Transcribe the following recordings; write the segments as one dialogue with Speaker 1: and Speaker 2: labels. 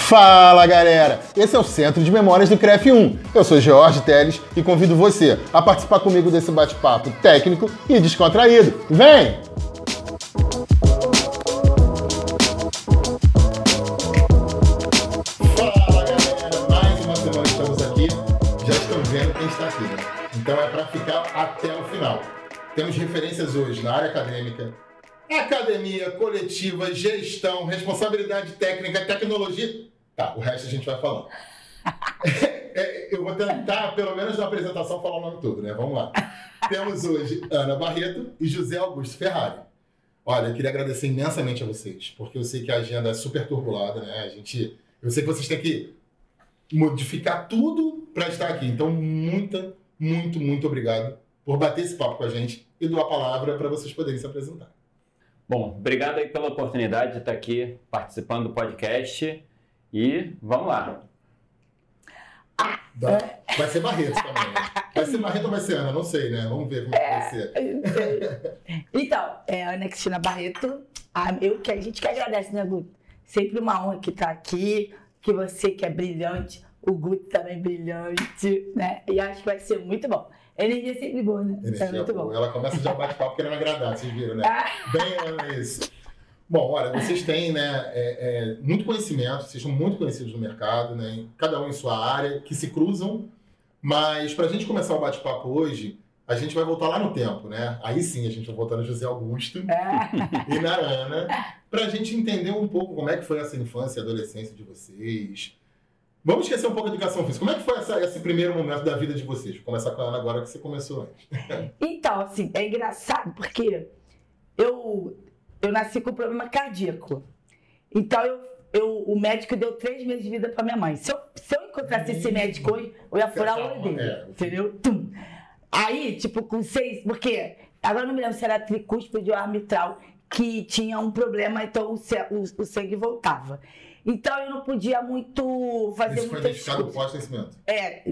Speaker 1: Fala galera, esse é o Centro de Memórias do CREF1. Eu sou George Teles e convido você a participar comigo desse bate-papo técnico e descontraído. Vem! Fala galera, mais uma semana estamos aqui. Já estão vendo quem está aqui, né? Então é para ficar até o final. Temos referências hoje na área acadêmica, academia, coletiva, gestão, responsabilidade técnica, tecnologia. Tá, o resto a gente vai falando. Eu vou tentar, pelo menos na apresentação, falar o nome todo, né? Vamos lá. Temos hoje Ana Barreto e José Augusto Ferrari. Olha, eu queria agradecer imensamente a vocês, porque eu sei que a agenda é super turbulada, né? Eu sei que vocês têm que modificar tudo para estar aqui. Então, muito obrigado por bater esse papo com a gente e doar a palavra para vocês poderem se apresentar.
Speaker 2: Bom, obrigado aí pela oportunidade de estar aqui participando do podcast e vamos lá.
Speaker 1: Vai ser Barreto também, né? Vai ser Barreto ou vai ser Ana? Não sei, né? Vamos ver como vai ser.
Speaker 3: Então, Ana Cristina Barreto, a gente que agradece, né, Guto? Sempre uma honra que tá aqui, que você que é brilhante, o Guto também brilhante, né? E acho que vai ser muito bom. Energia é sempre boa, né?
Speaker 1: Energia
Speaker 3: é muito bom.
Speaker 1: Ela começa já bate-papo querendo agradar, vocês viram, né? Bem, Ana, isso. Bom, olha, vocês têm, né, muito conhecimento, vocês são muito conhecidos no mercado, né? Cada um em sua área, que se cruzam, mas para a gente começar o bate-papo hoje, a gente vai voltar lá no tempo, né? Aí sim, a gente vai voltar no José Augusto e na Ana, para a gente entender um pouco como é que foi essa infância e adolescência de vocês. Vamos esquecer um pouco a educação física. Como é que foi esse primeiro momento da vida de vocês? Vou começar com a Ana agora, que você começou antes.
Speaker 3: Então, assim, é engraçado porque eu nasci com problema cardíaco. Então, o médico deu 3 meses de vida para minha mãe. Se eu encontrasse esse médico hoje, eu ia furar o olho dele. Entendeu? Tum. Aí, tipo, com 6... Porque, agora não me lembro se era tricúspide ou mitral, que tinha um problema, então o sangue voltava. Então, eu não podia muito fazer...
Speaker 1: Isso foi identificado pós-nascimento?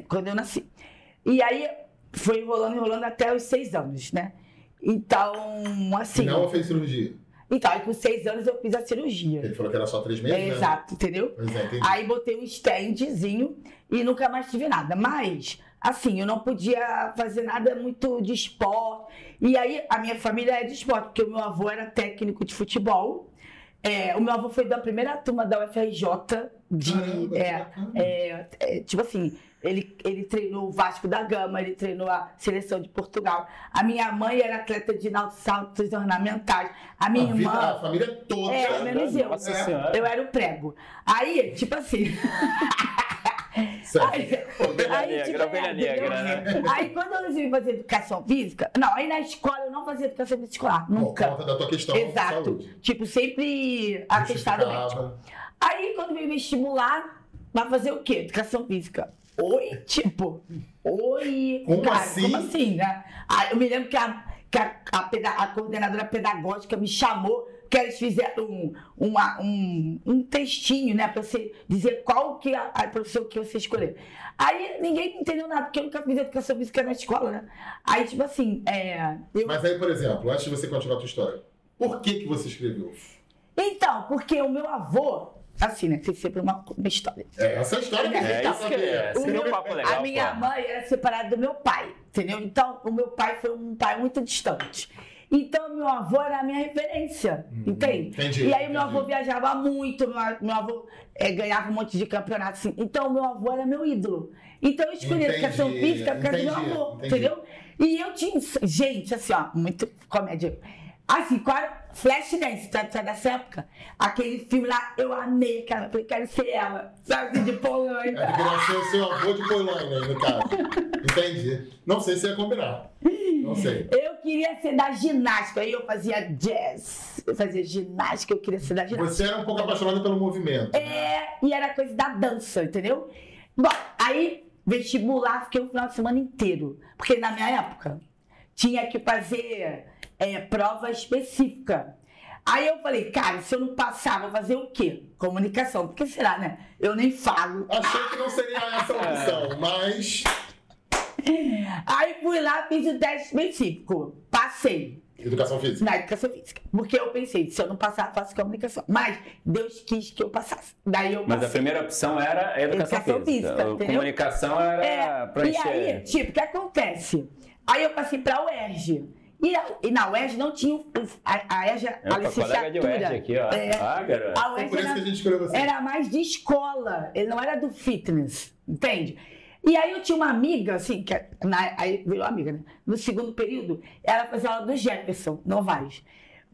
Speaker 3: Quando eu nasci. E aí, foi enrolando até os 6 anos, né? Então, assim...
Speaker 1: E não fez cirurgia?
Speaker 3: Então, aí com 6 anos eu fiz a cirurgia.
Speaker 1: Ele falou que era só 3 meses, né?
Speaker 3: Exato, entendeu?
Speaker 1: Pois é, entendi.
Speaker 3: Aí botei um standzinho e nunca mais tive nada. Mas, assim, eu não podia fazer nada muito de esporte. E aí, a minha família é de esporte, porque o meu avô era técnico de futebol. O meu avô foi da primeira turma da UFRJ. Tipo assim, ele treinou o Vasco da Gama, ele treinou a seleção de Portugal. A minha mãe era atleta de saltos ornamentais. A minha irmã...
Speaker 1: A família toda.
Speaker 3: Menos eu. Eu era o prego. Aí, tipo assim...
Speaker 2: Ovelha negra, né?
Speaker 3: Aí quando eu resolvi fazer educação física, aí na escola eu não fazia educação física escolar, nunca.
Speaker 1: Por conta da tua questão de saúde.
Speaker 3: Tipo, sempre atestado médico. Aí quando veio vestibular, vai fazer o quê? Educação física.
Speaker 1: Como assim?
Speaker 3: Como assim, né? Aí eu me lembro que a coordenadora pedagógica me chamou, que eles fizeram um textinho, né, para você dizer qual que a professora que você escolher. Aí ninguém entendeu nada, porque eu nunca fiz educação física na escola, né? Aí, tipo assim,
Speaker 1: Mas aí, por exemplo, antes de você continuar a tua história, por que você escreveu?
Speaker 3: Então, porque o meu avô, assim, né, tem sempre uma história.
Speaker 1: Essa história que a gente tá sabendo.
Speaker 3: A minha mãe era separada do meu pai, entendeu? Então, o meu pai foi um pai muito distante. Então, meu avô era a minha referência, entende?
Speaker 1: Entendi,
Speaker 3: e aí, meu avô viajava muito, meu avô ganhava um monte de campeonato, assim. Então, meu avô era meu ídolo. Então, eu escolhi educação física por causa do meu avô, entendeu? E eu tinha, gente, assim, ó, muito comédia. Assim, Flashdance, tá dessa época? Aquele filme lá, eu amei, cara. Eu falei, quero ser ela, sabe, de Polônia.
Speaker 1: É que queria ser o seu avô de Polônia, no caso. Entendi. Não sei se ia combinar. Não sei.
Speaker 3: Eu queria ser da ginástica, aí eu fazia jazz. Eu fazia ginástica, eu queria ser da ginástica.
Speaker 1: Você era um pouco apaixonada pelo movimento.
Speaker 3: E era coisa da dança, entendeu? Bom, aí, vestibular, fiquei o final de semana inteiro. Porque na minha época, tinha que fazer... prova específica. Aí eu falei, cara, se eu não passar, vou fazer o quê? Comunicação. Por que será, né? Eu nem falo.
Speaker 1: Achei que não seria essa a opção, mas...
Speaker 3: Aí fui lá, fiz o teste específico. Passei.
Speaker 1: Educação física.
Speaker 3: Na educação física. Porque eu pensei, se eu não passar, faço comunicação. Mas Deus quis que eu passasse. Daí eu passei.
Speaker 2: Mas a primeira opção era a educação física. A comunicação era preencher.
Speaker 3: E aí, tipo, o que acontece? Aí eu passei pra UERJ. E na UERJ não tinha a UERJ, a licenciatura.
Speaker 2: Colega de UERJ aqui, ó. Garoto.
Speaker 3: A UERJ
Speaker 1: por isso que a gente escolheu você.
Speaker 3: era mais de escola, ele não era do fitness, entende? E aí eu tinha uma amiga, assim, aí virou amiga, né? No segundo período, ela fazia aula do Jefferson Novaes.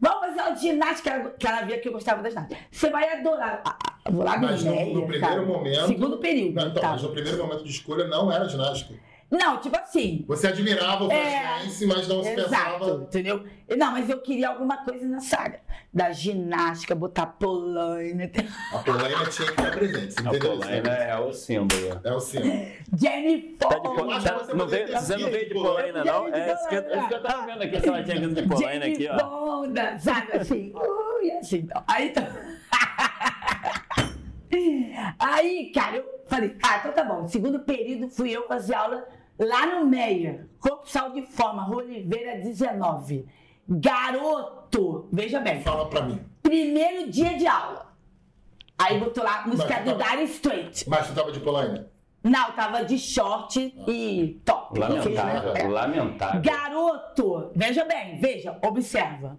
Speaker 3: Vamos fazer aula de ginástica, que ela via que eu gostava da ginástica. Você vai adorar. Vou lá
Speaker 1: Mas no primeiro momento...
Speaker 3: Segundo período.
Speaker 1: Não, então, mas no primeiro momento de escolha não era ginástica.
Speaker 3: Não, tipo assim...
Speaker 1: Você admirava o Flashdance, mas não se pensava...
Speaker 3: Entendeu? Não, mas eu queria alguma coisa nessa área. Da ginástica, botar polaina.
Speaker 1: A polaina tinha que estar presente, você entendeu?
Speaker 2: A polaina é o símbolo.
Speaker 1: É o símbolo.
Speaker 3: Jennifer!
Speaker 2: Você não veio de polaina, não? É isso que eu tava vendo aqui, se ela tinha vindo de polaina aqui, ó.
Speaker 3: Bonda, sabe assim? Assim, então. Aí, cara, eu falei, então tá bom. Segundo período, fui eu fazer aula lá no Meia, Corpo Saúde e Forma, Rua Oliveira 19. Garoto, veja bem.
Speaker 1: Fala pra mim.
Speaker 3: Primeiro dia de aula. Aí botou lá música do Dire Straits.
Speaker 1: Mas tu tava de polaina?
Speaker 3: Não, tava de short e top.
Speaker 2: Lamentável.
Speaker 3: Garoto, veja bem, observa.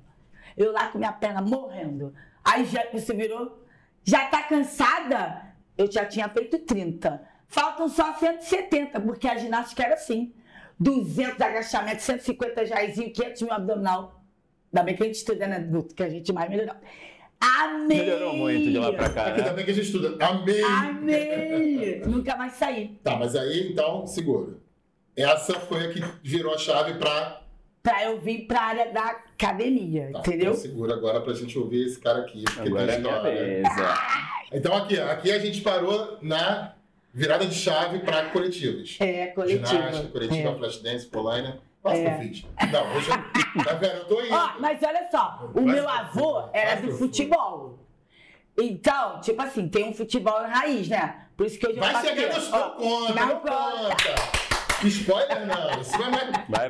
Speaker 3: Eu lá com minha perna morrendo. Aí já você virou, já tá cansada? Eu já tinha feito 30. Faltam só 170, porque a ginástica era assim. 200 agachamentos, 150 jaizinho, 500 mil abdominal. Ainda bem que a gente estuda, né, que a gente mais melhorou. Amei!
Speaker 2: Melhorou muito de lá pra cá, né?
Speaker 1: Ainda bem que a gente estuda.
Speaker 3: Amei! Nunca mais saí.
Speaker 1: Tá, mas aí, então, segura. Essa foi a que virou a chave pra
Speaker 3: eu vir pra área da academia, entendeu?
Speaker 1: Então segura agora pra gente ouvir esse cara aqui.
Speaker 2: Agora é minha vez.
Speaker 1: Então aqui a gente parou na virada de chave pra coletivos.
Speaker 3: Coletiva.
Speaker 1: Ginástica, coletiva, Flashdance, polaina. Quase que eu fiz. Não, hoje tá vendo? Eu tô indo.
Speaker 3: Mas olha só, o meu avô era do futebol. Então, tipo assim, tem um futebol raiz, né? Por isso que eu já
Speaker 1: vai chegar no Não conta. Spoiler não. Isso
Speaker 2: vai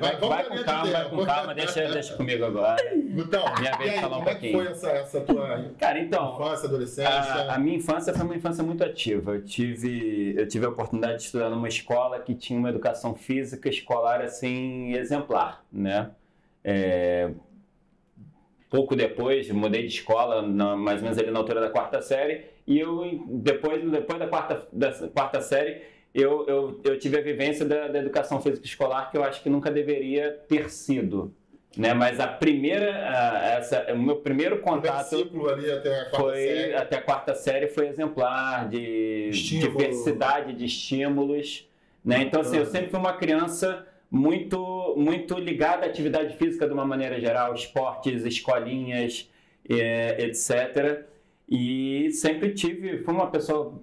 Speaker 2: com calma, deixa comigo agora.
Speaker 1: Então,
Speaker 2: minha vez de falar um pouquinho.
Speaker 1: Como é que foi essa tua infância, adolescência?
Speaker 2: A minha infância foi uma infância muito ativa. Eu tive a oportunidade de estudar numa escola que tinha uma educação física escolar assim exemplar, né? Pouco depois, mudei de escola, mais ou menos ali na altura da 4ª série, e eu, depois da quarta série, eu tive a vivência da educação física escolar que eu acho que nunca deveria ter sido, né? Mas o meu primeiro contato
Speaker 1: ali
Speaker 2: até a 4ª série foi exemplar, de diversidade de estímulos, né? Então, assim, eu sempre fui uma criança muito, muito ligada à atividade física de uma maneira geral, esportes, escolinhas, etc. E sempre fui uma pessoa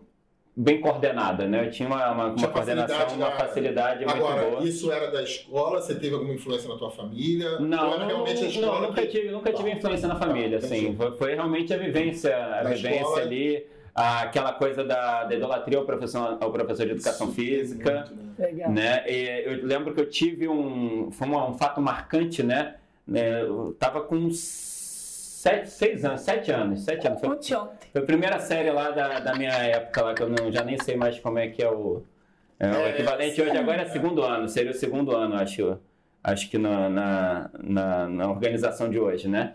Speaker 2: bem coordenada, né? Eu tinha uma coordenação, uma facilidade muito boa.
Speaker 1: Agora, isso era da escola? Você teve alguma influência na tua família?
Speaker 2: Não, nunca tive influência na família, assim. Foi realmente a vivência
Speaker 1: escola,
Speaker 2: ali, aquela coisa da idolatria ao professor de educação física,
Speaker 3: Legal.
Speaker 2: né? E eu lembro que eu tive um fato marcante, né? Eu tava com 7 anos. Foi a primeira série lá da minha época, lá, que eu já nem sei mais como é que é o equivalente hoje. Agora é segundo ano, seria o segundo ano, acho que na organização de hoje, né?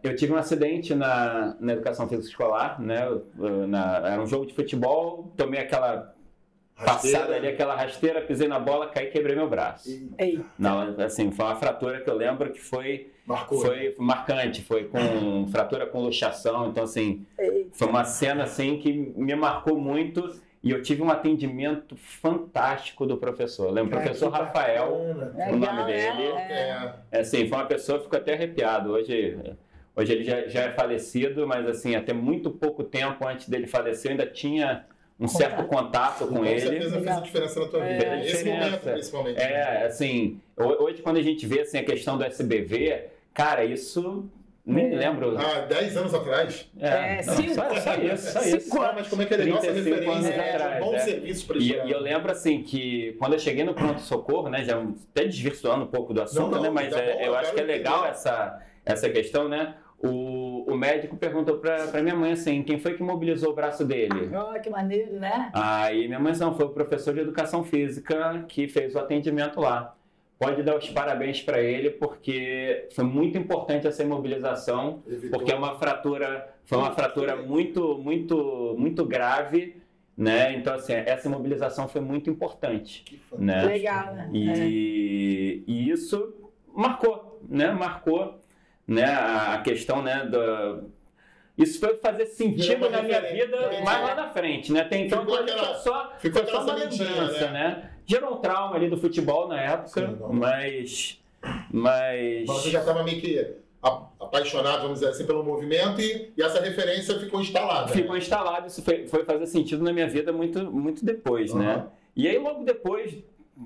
Speaker 2: Eu tive um acidente na educação física escolar, né? Era um jogo de futebol, tomei aquela passada ali, aquela rasteira, pisei na bola, caí e quebrei meu braço. Não, assim, foi uma fratura que eu lembro que foi marcante, foi com fratura com luxação, então assim, foi uma cena assim que me marcou muito e eu tive um atendimento fantástico do professor. Lembro, professor Rafael, o nome dele. Assim, foi uma pessoa, fico até arrepiado. Hoje ele já é falecido, mas assim, até muito pouco tempo antes dele falecer, eu ainda tinha um certo contato com ele. Com
Speaker 1: certeza fez a diferença na tua vida. Esse momento, principalmente.
Speaker 2: Assim, hoje quando a gente vê assim, a questão do SBV, cara, isso Nem lembro.
Speaker 1: 10 anos atrás?
Speaker 2: Só isso.
Speaker 1: Mas como é que ele é nossa referência?
Speaker 2: Atrás,
Speaker 1: bom serviço para isso.
Speaker 2: E eu lembro assim que quando eu cheguei no pronto-socorro, né, já até desvirtuando um pouco do assunto, né, mas eu acho que é legal essa questão, né? O médico perguntou pra minha mãe assim, quem foi que mobilizou o braço dele?
Speaker 3: Oh, que maneiro, né?
Speaker 2: Aí minha mãe não, foi o professor de educação física que fez o atendimento lá. Pode dar os parabéns para ele, porque foi muito importante essa imobilização, porque foi uma fratura muito grave, né? Então, assim, essa imobilização foi muito importante. Né?
Speaker 3: Legal, né?
Speaker 2: E isso marcou, né? A questão, né, isso foi fazer sentido na minha vida mais lá na frente, né? Tem então foi só uma lembrança, né? Gerou um trauma ali do futebol na época, mas
Speaker 1: você já estava meio que apaixonado, vamos dizer assim, pelo movimento e essa referência ficou instalada.
Speaker 2: Ficou instalado, isso foi fazer sentido na minha vida muito depois, né? E aí logo depois,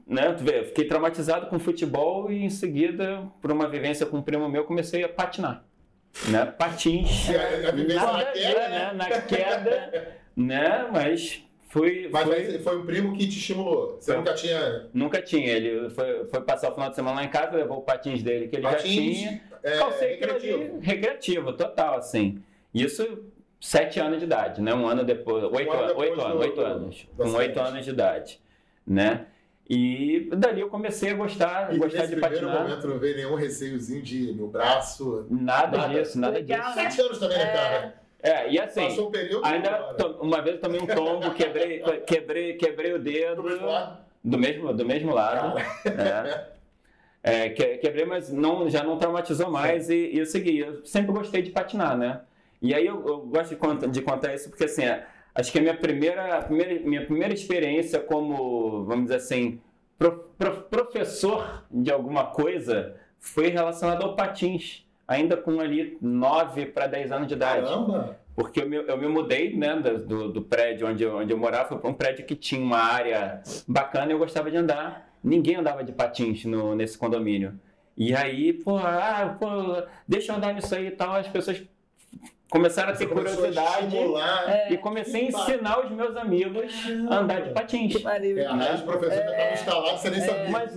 Speaker 2: né, tu vê, fiquei traumatizado com futebol e em seguida, por uma vivência com um primo meu, comecei a patinar. Né? Patins. Na queda, né? Mas foi
Speaker 1: um primo que te estimulou. Você nunca tinha?
Speaker 2: Nunca tinha. Ele foi passar o final de semana lá em casa, levou o patins dele que ele já tinha. Recreativo, total, assim. Isso 7 anos de idade, né? Um ano depois, 8 anos. Com 8 anos de idade, né? E dali eu comecei a gostar de patinar.
Speaker 1: Nesse primeiro momento não veio nenhum receiozinho de meu braço?
Speaker 2: Nada disso.
Speaker 1: 7 anos também, né, cara?
Speaker 2: E assim,
Speaker 1: passou um período
Speaker 2: uma vez eu tomei um tombo, quebrei o dedo. Do mesmo lado. Quebrei, mas já não traumatizou mais e eu segui. Eu sempre gostei de patinar, né? E aí eu gosto de contar isso porque assim, acho que a minha primeira experiência como, vamos dizer assim, professor de alguma coisa foi relacionada ao patins, ainda com ali 9 para 10 anos de idade.
Speaker 1: Caramba!
Speaker 2: Porque eu me mudei, né, do prédio onde eu morava, foi para um prédio que tinha uma área bacana e eu gostava de andar. Ninguém andava de patins nesse condomínio. E aí, deixa eu andar nisso aí e tal, as pessoas começaram a ter curiosidade e comecei a ensinar os meus amigos a andar de patins.
Speaker 1: Os professores já estavam instalados, você nem sabia.
Speaker 2: Mas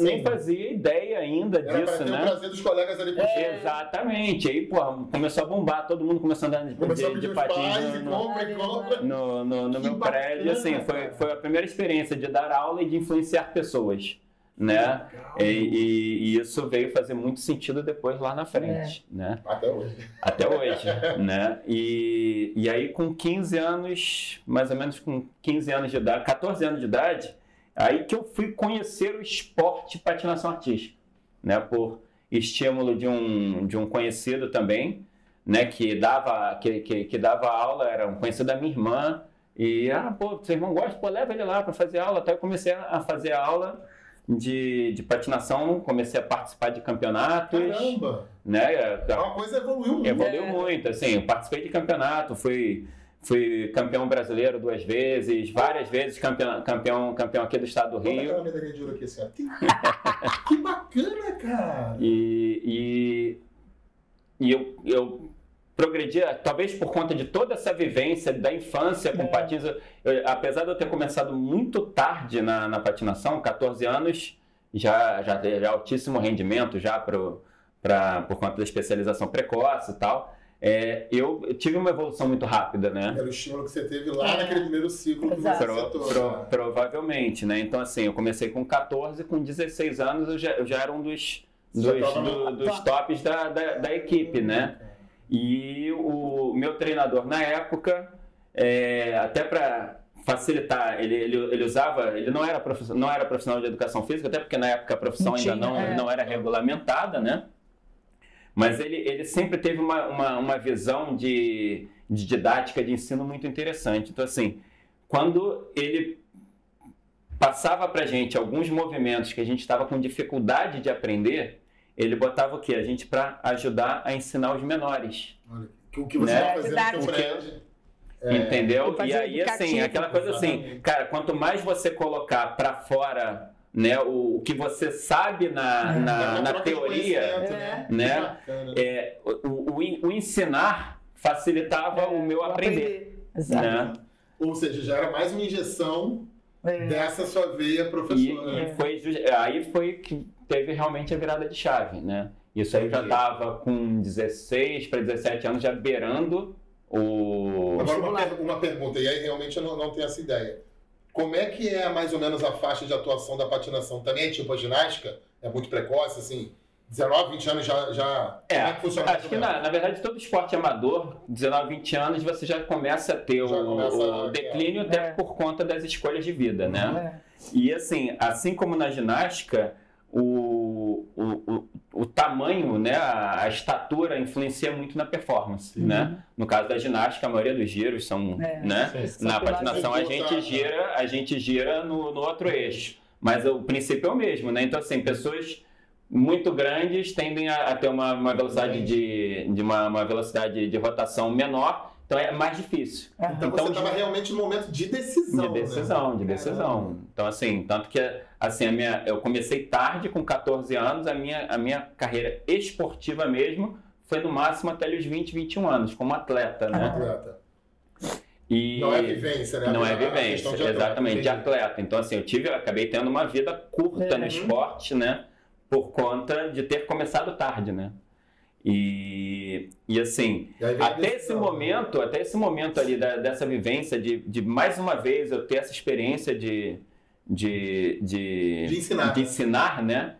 Speaker 2: nem fazia ideia ainda disso,
Speaker 1: né? Era o prazer dos colegas ali por
Speaker 2: Exatamente. Aí, começou a bombar, todo mundo começou a andar de patins no meu prédio. Assim, foi a primeira experiência de dar aula e de influenciar pessoas. Né? E isso veio fazer muito sentido depois lá na frente, né? Até hoje, né? E aí com 15 anos, mais ou menos com 15 anos de idade, 14 anos de idade, aí que eu fui conhecer o esporte patinação artística, né? Por estímulo de um conhecido também, né? Que dava aula, era um conhecido da minha irmã, e seu irmão gosta, leva ele lá para fazer aula. Até eu comecei a fazer aula de patinação, comecei a participar de campeonatos.
Speaker 1: Caramba!
Speaker 2: Né?
Speaker 1: Uma coisa evoluiu muito.
Speaker 2: Evoluiu muito, assim, eu participei de campeonato, fui campeão brasileiro 2 vezes, várias vezes campeão aqui do estado do Rio.
Speaker 1: Olha aquela medalha de ouro aqui, assim, que bacana, cara!
Speaker 2: E eu progredi, talvez por conta de toda essa vivência da infância com patins, apesar de eu ter começado muito tarde na patinação, 14 anos, já altíssimo rendimento, já por conta da especialização precoce e tal, eu tive uma evolução muito rápida, né?
Speaker 1: Era o estímulo que você teve lá naquele primeiro ciclo que você citou.
Speaker 2: Provavelmente, né? Então, assim, eu comecei com 14, com 16 anos eu já era um dos tops da equipe, né? E o meu treinador na época, até para facilitar, ele usava, ele não era profissional de educação física, até porque na época a profissão ainda não era regulamentada, né? Mas ele sempre teve uma visão de didática, de ensino muito interessante. Então, assim, quando ele passava para a gente alguns movimentos que a gente estava com dificuldade de aprender, ele botava o quê? A gente para ajudar a ensinar os menores.
Speaker 1: Olha, o que você está fazendo no seu prédio.
Speaker 2: Entendeu? E aí, assim, aquela coisa assim, cara, quanto mais você colocar para fora né, o que você sabe na teoria, né? O ensinar facilitava o meu aprender.
Speaker 3: Exato.
Speaker 2: Né?
Speaker 1: Ou seja, já era mais uma injeção dessa sua veia professora.
Speaker 2: Aí foi que teve realmente a virada de chave, né? Isso aí eu já estava com 16 para 17 anos, já beirando o...
Speaker 1: Agora, uma pergunta, e aí realmente eu não tenho essa ideia. Como é que é mais ou menos a faixa de atuação da patinação? Também é tipo a ginástica? É muito precoce, assim? 19, 20 anos já... Como é que funciona?
Speaker 2: Acho que na verdade todo esporte amador, 19, 20 anos, você já começa a ter o declínio até por conta das escolhas de vida, né? E assim como na ginástica, o tamanho, né, a estatura influencia muito na performance, né? No caso da ginástica, a maioria dos giros são, né? Na patinação a gente gira no outro eixo, mas o princípio é o mesmo, né? Então assim, pessoas muito grandes tendem a ter uma velocidade uma velocidade de rotação menor. Então é mais difícil.
Speaker 1: Então você estava realmente no momento de decisão.
Speaker 2: De decisão. Então, assim, tanto que assim, eu comecei tarde, com 14 anos, a minha carreira esportiva mesmo foi no máximo até os 20, 21 anos, como atleta, né?
Speaker 1: Atleta.
Speaker 2: E
Speaker 1: não é vivência, né?
Speaker 2: Não é vivência, exatamente, de atleta. Então, assim, eu acabei tendo uma vida curta no esporte, né? Por conta de ter começado tarde, né? E assim, até esse momento ali dessa vivência de mais uma vez eu ter essa experiência de ensinar, né?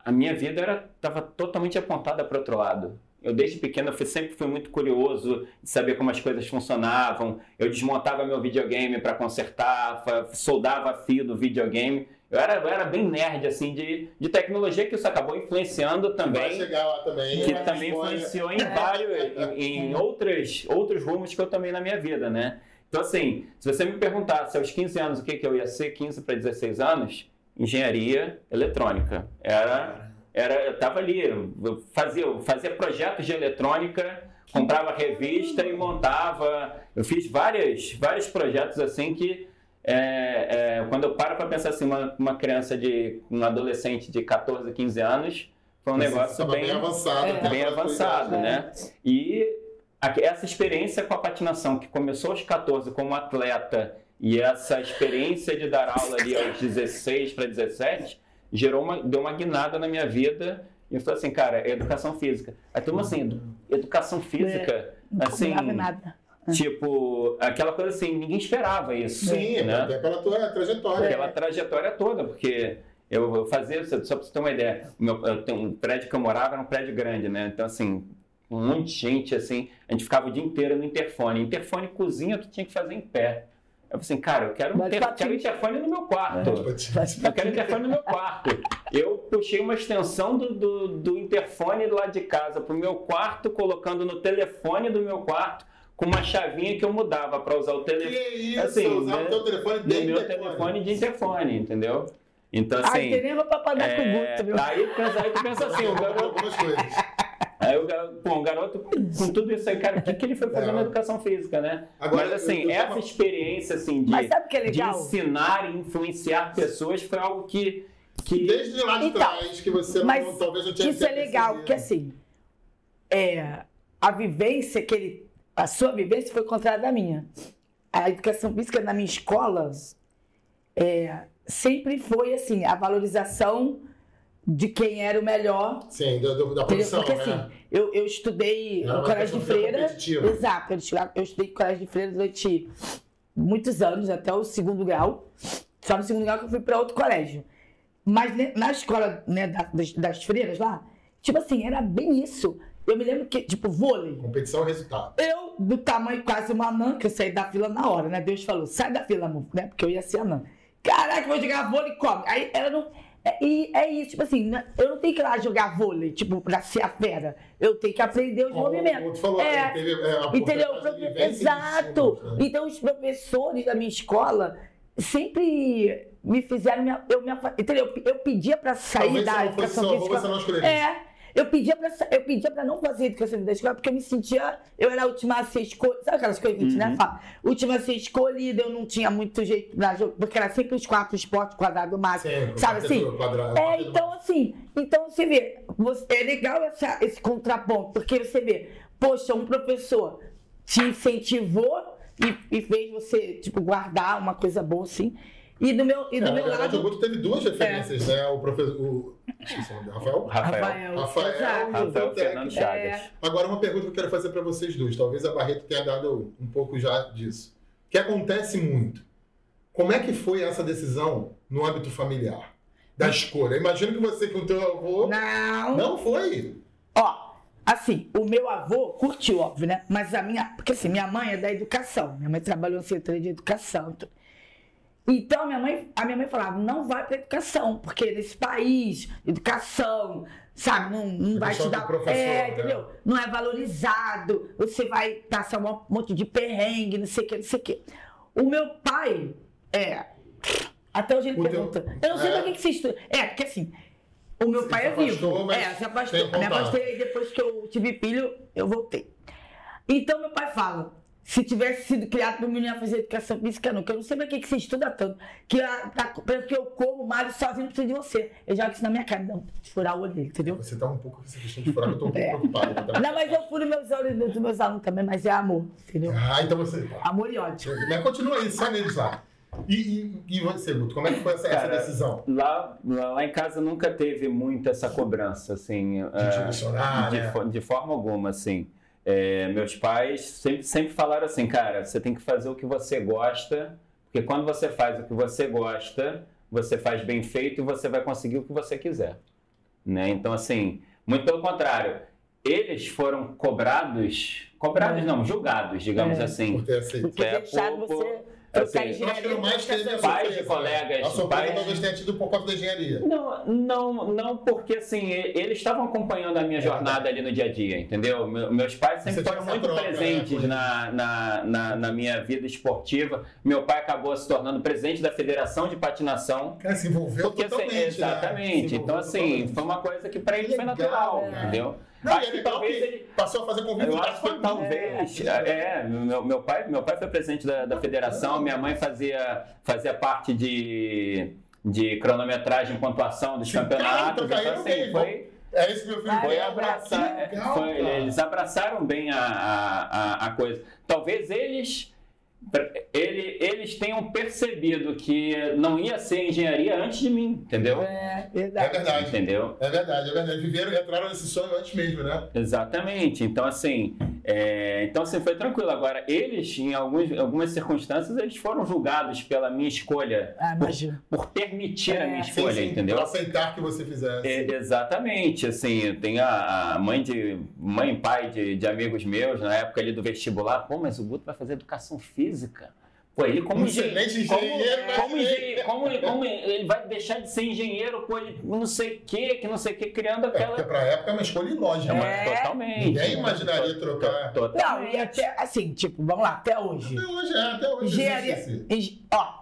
Speaker 2: A minha vida estava totalmente apontada para o outro lado. Eu desde pequeno sempre fui muito curioso de saber como as coisas funcionavam. Eu desmontava meu videogame para consertar, soldava fio do videogame. Eu era bem nerd, assim, de tecnologia, que isso acabou influenciando também.
Speaker 1: Vai chegar lá também.
Speaker 2: Que também influenciou em outros rumos que eu tomei na minha vida, né? Então, assim, se você me perguntasse aos 15 anos o que eu ia ser, 15 para 16 anos, engenharia eletrônica. Eu estava ali, eu fazia projetos de eletrônica, comprava revista e montava. Eu fiz vários projetos assim que... quando eu paro para pensar assim, uma criança um adolescente de 14, 15 anos, foi um negócio bem avançado, né? E essa experiência com a patinação, que começou aos 14 como atleta, e essa experiência de dar aula ali aos 16 para 17, deu uma guinada na minha vida, e eu falei assim, cara, é educação física. Aí turma assim, educação física, assim...
Speaker 3: Não nada.
Speaker 2: Tipo, aquela coisa assim, ninguém esperava isso.
Speaker 1: Sim,
Speaker 2: né?
Speaker 1: Até pela tua trajetória.
Speaker 2: Pela trajetória toda, porque eu fazia, só pra você ter uma ideia, um prédio que eu morava era um prédio grande, né? Então, assim, um monte de gente, assim, a gente ficava o dia inteiro no interfone. Interfone cozinha, tu tinha que fazer em pé. Eu falei assim, cara, eu quero interfone no meu quarto. Eu quero interfone no meu quarto. Eu puxei uma extensão do interfone do lado de casa pro meu quarto, colocando no telefone do meu quarto, com uma chavinha que eu mudava para usar o telefone.
Speaker 1: Que isso, assim, usar o teu telefone de interfone.
Speaker 2: Meu telefone de interfone, entendeu? Então, assim...
Speaker 3: Aí tem nem roupa pra dar com o Guto, viu?
Speaker 2: Aí tu pensa assim, o garoto...
Speaker 1: Algumas coisas.
Speaker 2: Aí o garoto, com tudo isso aí, cara, o que ele foi fazer na educação física, né?
Speaker 1: Agora,
Speaker 2: mas assim, essa experiência assim, de ensinar e influenciar pessoas foi algo que...
Speaker 1: Desde lá de trás, que você talvez não tinha...
Speaker 3: Isso é legal, porque assim, a sua vivência foi contrária da minha. A educação física na minha escola sempre foi assim, a valorização de quem era o melhor.
Speaker 1: Sim, da profissão,
Speaker 3: porque,
Speaker 1: né?
Speaker 3: assim, eu estudei no Colégio de Freira. Exato, eu estudei no Colégio de Freira durante muitos anos, até o 2º grau. Só no 2º grau que eu fui para outro colégio. Mas na escola, né, das freiras lá, tipo assim, era bem isso. Eu me lembro que, tipo, vôlei.
Speaker 1: Competição é resultado.
Speaker 3: Eu, do tamanho quase uma anã, que eu saí da fila na hora, né? Deus falou, sai da fila, amor, né? Porque eu ia ser anã. Caraca, vou jogar vôlei, come. Aí ela não... E é isso, tipo assim, eu não tenho que ir lá jogar vôlei, tipo, pra ser a fera. Eu tenho que aprender os movimentos.
Speaker 1: Falou,
Speaker 3: entendeu? Exato. Então, os professores da minha escola sempre me fizeram... Entendeu? Eu pedia pra sair da educação física.
Speaker 1: Você não escolheu.
Speaker 3: Eu pedia pra não fazer educação da escola, porque eu me sentia, eu era a última a ser escolhida, sabe aquelas coisas que a gente, né, fala? Última a ser escolhida, eu não tinha muito jeito pra jogo, porque era sempre os 4 esportes, quadrado máximo, sabe assim? Então você vê, é legal esse contraponto, porque você vê, poxa, um professor te incentivou e fez você, tipo, guardar uma coisa boa, assim. E do meu lado...
Speaker 1: O Guto teve 2 referências, né? O professor...
Speaker 2: Rafael Fernando Chagas.
Speaker 1: Agora, uma pergunta que eu quero fazer para vocês dois. Talvez a Barreto tenha dado um pouco já disso. Que acontece muito. Como é que foi essa decisão no âmbito familiar? Da escolha. Imagino que você com o teu avô... Não foi?
Speaker 3: Ó, assim, o meu avô curtiu, óbvio, né? Mas porque assim, minha mãe é da educação. Minha mãe trabalhou no setor de educação. Então, a minha mãe falava, não vai para educação, porque nesse país, educação, sabe, não vai te dar... entendeu? Não é valorizado, você vai passar um monte de perrengue, não sei o que. O meu pai, até hoje ele pergunta, eu não sei pra que você estuda. Porque assim, o meu pai é vivo. Se afastou. Me afastei, depois que eu tive filho, eu voltei. Então, meu pai fala... Se tivesse sido criado para o menino fazer educação física, não. Que eu não sei para que você estuda tanto. Porque eu como, malho sozinho, preciso de você. Eu jogo isso na minha cara, não, furar o olho dele, entendeu?
Speaker 1: Você tá um pouco com essa questão de furar, eu tô um pouco preocupado. Tá?
Speaker 3: Não, mas eu furo meus olhos dos meus alunos também, mas é amor, entendeu?
Speaker 1: Então você...
Speaker 3: Amor e ódio.
Speaker 1: Mas continua aí, só neles lá. E você, Guto, como é que foi essa decisão?
Speaker 2: Lá em casa nunca teve muito essa cobrança, assim... De forma alguma, assim... meus pais sempre falaram assim, cara, você tem que fazer o que você gosta, porque quando você faz o que você gosta, você faz bem feito e você vai conseguir o que você quiser, né? Então, assim, muito pelo contrário, eles foram julgados, digamos assim.
Speaker 3: Porque deixaram você...
Speaker 1: Assim, eu acho que mais teve
Speaker 2: pais de colegas.
Speaker 1: A sua colega talvez tenha tido por conta da engenharia.
Speaker 2: Não, porque assim, eles estavam acompanhando a minha jornada ali no dia a dia, entendeu? Meus pais sempre foram muito presentes na minha vida esportiva. Meu pai acabou se tornando presidente da Federação de Patinação.
Speaker 1: Cara, se envolveu totalmente.
Speaker 2: Exatamente. Então, assim, foi uma coisa que para ele foi natural, entendeu?
Speaker 1: Acho que talvez ele passou a fazer convívio.
Speaker 2: Eu acho que talvez. Meu pai foi presidente da federação, minha mãe fazia parte de cronometragem e pontuação dos campeonatos.
Speaker 1: Então assim, foi... É isso que meu filho
Speaker 2: foi abraçar. Eles abraçaram bem a coisa. Talvez eles tenham percebido que não ia ser engenharia antes de mim, entendeu?
Speaker 3: É verdade.
Speaker 2: Entendeu?
Speaker 1: É verdade. Entraram nesse sonho antes mesmo, né?
Speaker 2: Exatamente. Então, assim, foi tranquilo. Agora, eles, em algumas circunstâncias, eles foram julgados pela minha escolha, por permitir a minha escolha, entendeu?
Speaker 1: Por aceitar que você fizesse.
Speaker 2: Exatamente. Assim, tem a mãe e pai de amigos meus, na época ali do vestibular, pô, mas o Guto vai fazer educação física. Pô, ele como ele vai deixar de ser engenheiro, pô, ele não sei o que, criando aquela...
Speaker 1: Porque pra época é uma escolha ilógica.
Speaker 2: Totalmente.
Speaker 1: Ninguém imaginaria trocar.
Speaker 3: Não, e até, assim, tipo, vamos lá, até hoje.
Speaker 1: Até hoje.
Speaker 3: Engenharia...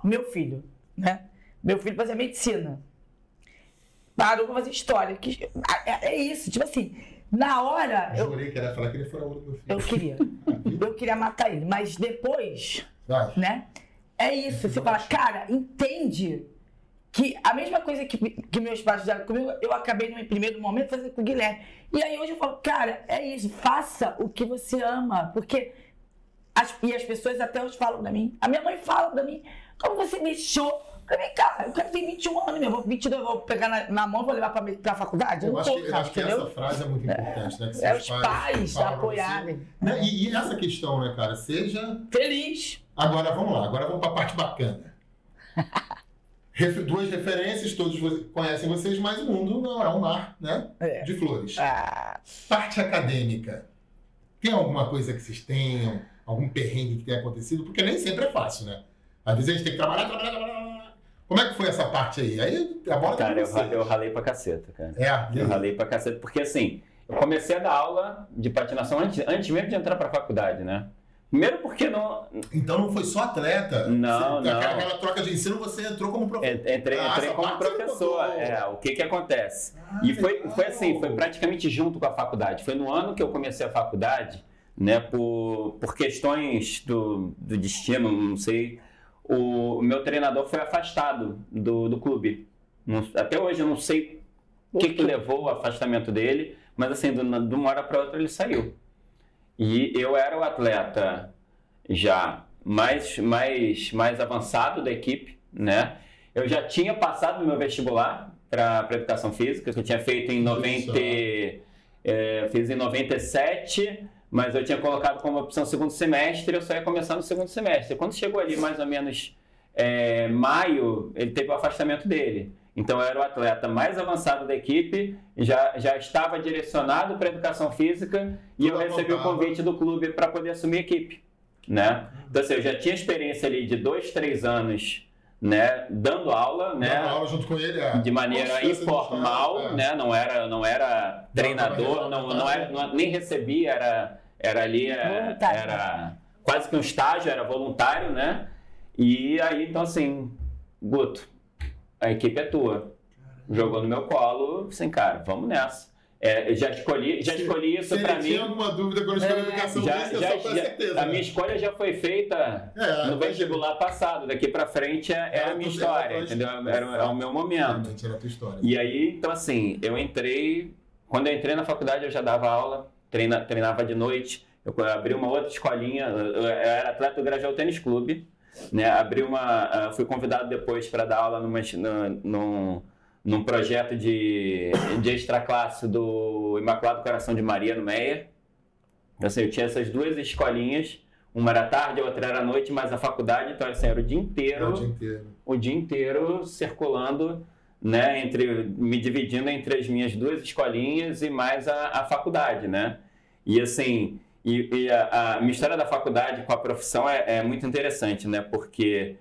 Speaker 3: meu filho, né? Meu filho fazia medicina. Parou pra fazer história. É isso, tipo assim... Na hora...
Speaker 1: Eu jurei que era falar que ele foi o do meu filho.
Speaker 3: Eu queria matar ele, mas depois, né? É isso, você fala, cara, entende que a mesma coisa que meus pais fizeram comigo, eu acabei no primeiro momento fazendo com o Guilherme. E aí hoje eu falo, cara, é isso, faça o que você ama, porque... E as pessoas até hoje falam pra mim, a minha mãe fala pra mim, como você deixou... Pra mim, cara, o cara tem 21 anos, meu, 22 eu vou pegar na mão e vou levar pra faculdade?
Speaker 1: Eu acho que essa frase é muito importante, né? Que
Speaker 3: os pais apoiarem.
Speaker 1: E essa questão, né, cara? Seja...
Speaker 3: feliz.
Speaker 1: Agora vamos lá, agora vamos pra parte bacana. 2 referências, todos conhecem vocês, mas o mundo não é um mar, né? De flores. Parte acadêmica. Tem alguma coisa que vocês tenham? Algum perrengue que tenha acontecido? Porque nem sempre é fácil, né? Às vezes a gente tem que trabalhar. Como é que foi essa parte aí?
Speaker 2: Cara, eu ralei pra caceta, cara. Eu ralei pra caceta, porque assim, eu comecei a dar aula de patinação antes mesmo de entrar pra faculdade, né? Primeiro porque não...
Speaker 1: Então não foi só atleta?
Speaker 2: Não.
Speaker 1: Aquela troca de ensino, você entrou como professor?
Speaker 2: Entrei como professor. O que acontece? E foi assim, foi praticamente junto com a faculdade. Foi no ano que eu comecei a faculdade, né, por questões do destino, não sei, o meu treinador foi afastado do clube. Até hoje eu não sei o que levou o afastamento dele, mas assim, de uma hora para outra ele saiu. E eu era o atleta já mais avançado da equipe, né? Eu já tinha passado no meu vestibular para educação física, que eu tinha feito em 97, mas eu tinha colocado como opção segundo semestre, eu só ia começar no segundo semestre. Quando chegou ali mais ou menos maio, ele teve o afastamento dele. Então eu era o atleta mais avançado da equipe, já estava direcionado para a educação física e eu recebi o convite do clube para poder assumir a equipe, né? Então assim, eu já tinha experiência ali de 2, 3 anos, né, dando aula, né,
Speaker 1: aula junto com ele,
Speaker 2: de maneira informal, né, não era treinador, nem recebia, era ali, era quase que um estágio, era voluntário, né? E aí, então assim, Guto, a equipe é tua. Jogou no meu colo, assim, cara, vamos nessa. Já escolhi isso para mim.
Speaker 1: Tinha alguma dúvida quando escolhi educação física, só para certeza.
Speaker 2: A minha escolha já foi feita no vestibular passado. Daqui para frente era a minha história, entendeu? Era o meu momento.
Speaker 1: Era a tua história.
Speaker 2: E aí, então assim, quando eu entrei na faculdade eu já dava aula, treinava de noite. Eu abri uma outra escolinha, eu era atleta do Grajaú Tênis Clube. Né, fui convidado depois para dar aula num projeto de extraclasse do Imaculado Coração de Maria, no Meia. Assim, eu tinha essas duas escolinhas, uma era tarde, a outra era noite, mas a faculdade, então assim, era o dia inteiro circulando, né, me dividindo entre as minhas duas escolinhas e mais a faculdade, né? E assim... E a minha história da faculdade com a profissão é muito interessante, né? Porque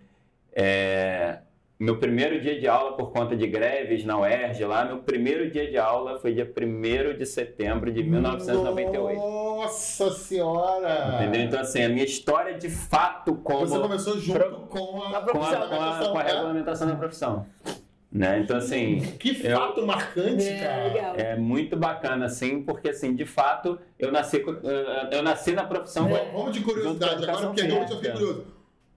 Speaker 2: meu primeiro dia de aula, por conta de greves na UERJ, meu primeiro dia de aula foi dia 1º de setembro de 1998.
Speaker 1: Nossa Senhora!
Speaker 2: Entendeu? Então, assim, a minha história de fato como...
Speaker 1: Você começou junto com a
Speaker 2: regulamentação da profissão. Né? Então, assim...
Speaker 1: Que fato marcante, cara!
Speaker 3: Legal.
Speaker 2: É muito bacana, assim, porque, assim, de fato, eu nasci na profissão...
Speaker 1: Vamos de curiosidade agora, porque realmente eu fiquei curioso.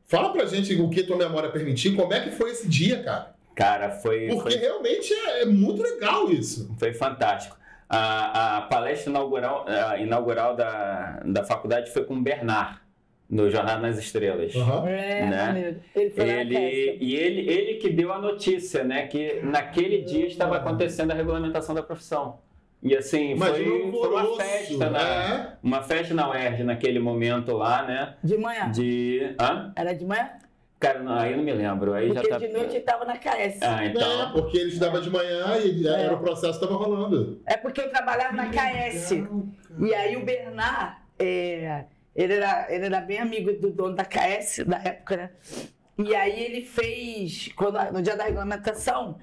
Speaker 1: Fala pra gente o que tua memória permitir, como é que foi esse dia, cara?
Speaker 2: Cara,
Speaker 1: Porque realmente é muito legal isso.
Speaker 2: Foi fantástico. A palestra inaugural da faculdade foi com o Bernard, no Jornada nas Estrelas. Né? Ele que deu a notícia, né, que naquele dia estava acontecendo a regulamentação da profissão. E assim, foi uma festa, uma festa na UERJ naquele momento lá, né?
Speaker 3: De manhã? Era de manhã?
Speaker 2: Cara, aí eu não me lembro. Aí
Speaker 3: porque
Speaker 2: já
Speaker 3: de noite ele estava na KS.
Speaker 2: Então...
Speaker 1: porque ele estudava de manhã e era o processo que estava rolando.
Speaker 3: É porque eu trabalhava na KS. E aí o Bernard... Ele era bem amigo do dono da KS, da época, né? E aí ele fez, no dia da regulamentação,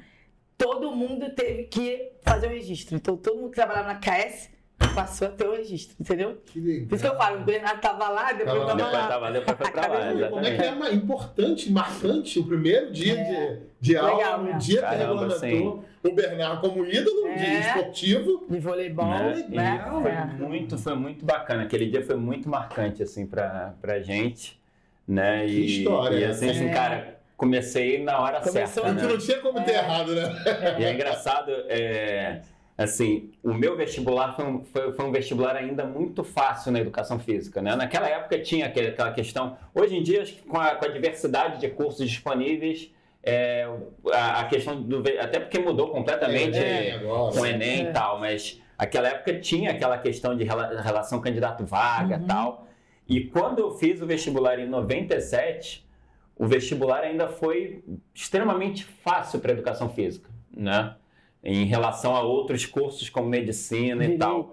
Speaker 3: todo mundo teve que fazer o registro. Então todo mundo que trabalhava na KS passou a ter o registro, entendeu?
Speaker 1: Que legal.
Speaker 3: Por isso que eu falo, o Bernardo estava lá, depois estava lá.
Speaker 2: Depois foi pra lá, exatamente.
Speaker 1: Como é que é importante, marcante, o primeiro dia de aula, no dia que regulamentou o Bernardo como ídolo de esportivo.
Speaker 3: De voleibol,
Speaker 2: né? Foi muito bacana. Aquele dia foi muito marcante, assim, pra gente, né?
Speaker 1: Que história.
Speaker 2: E assim, cara, comecei na hora certa, né?
Speaker 1: Não tinha como ter errado, né?
Speaker 2: E é engraçado, assim, o meu vestibular foi um vestibular ainda muito fácil na educação física, né? Naquela época tinha aquela questão... Hoje em dia, acho que com a diversidade de cursos disponíveis, a questão do... Até porque mudou completamente com o Enem e tal, mas naquela época tinha aquela questão de relação candidato-vaga e tal. E quando eu fiz o vestibular em 97, o vestibular ainda foi extremamente fácil para a educação física, né? Em relação a outros cursos como medicina e tal.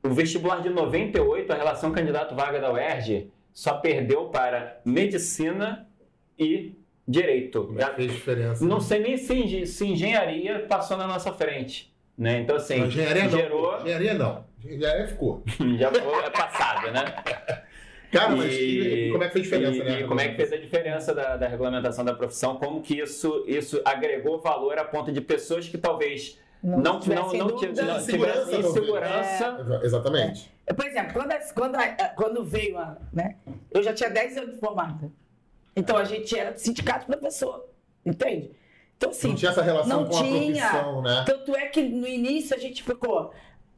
Speaker 2: O vestibular de 98, a relação candidato-vaga da UERJ, só perdeu para medicina e direito.
Speaker 1: Já fez diferença.
Speaker 2: Não sei nem se engenharia passou na nossa frente, né? Então, assim,
Speaker 1: engenharia não. Engenharia ficou.
Speaker 2: Já foi passado, né?
Speaker 1: Cara, mas como é que fez diferença, né?
Speaker 2: E como é que fez a diferença da regulamentação da profissão? Como que isso agregou valor a ponto de pessoas que talvez não tivessem insegurança.
Speaker 1: Exatamente.
Speaker 3: Por exemplo, quando veio né, eu já tinha 10 anos de formada. Então a gente era sindicato professor, entende? Então, assim,
Speaker 1: não tinha essa relação com a profissão, né?
Speaker 3: Tanto é que no início a gente ficou.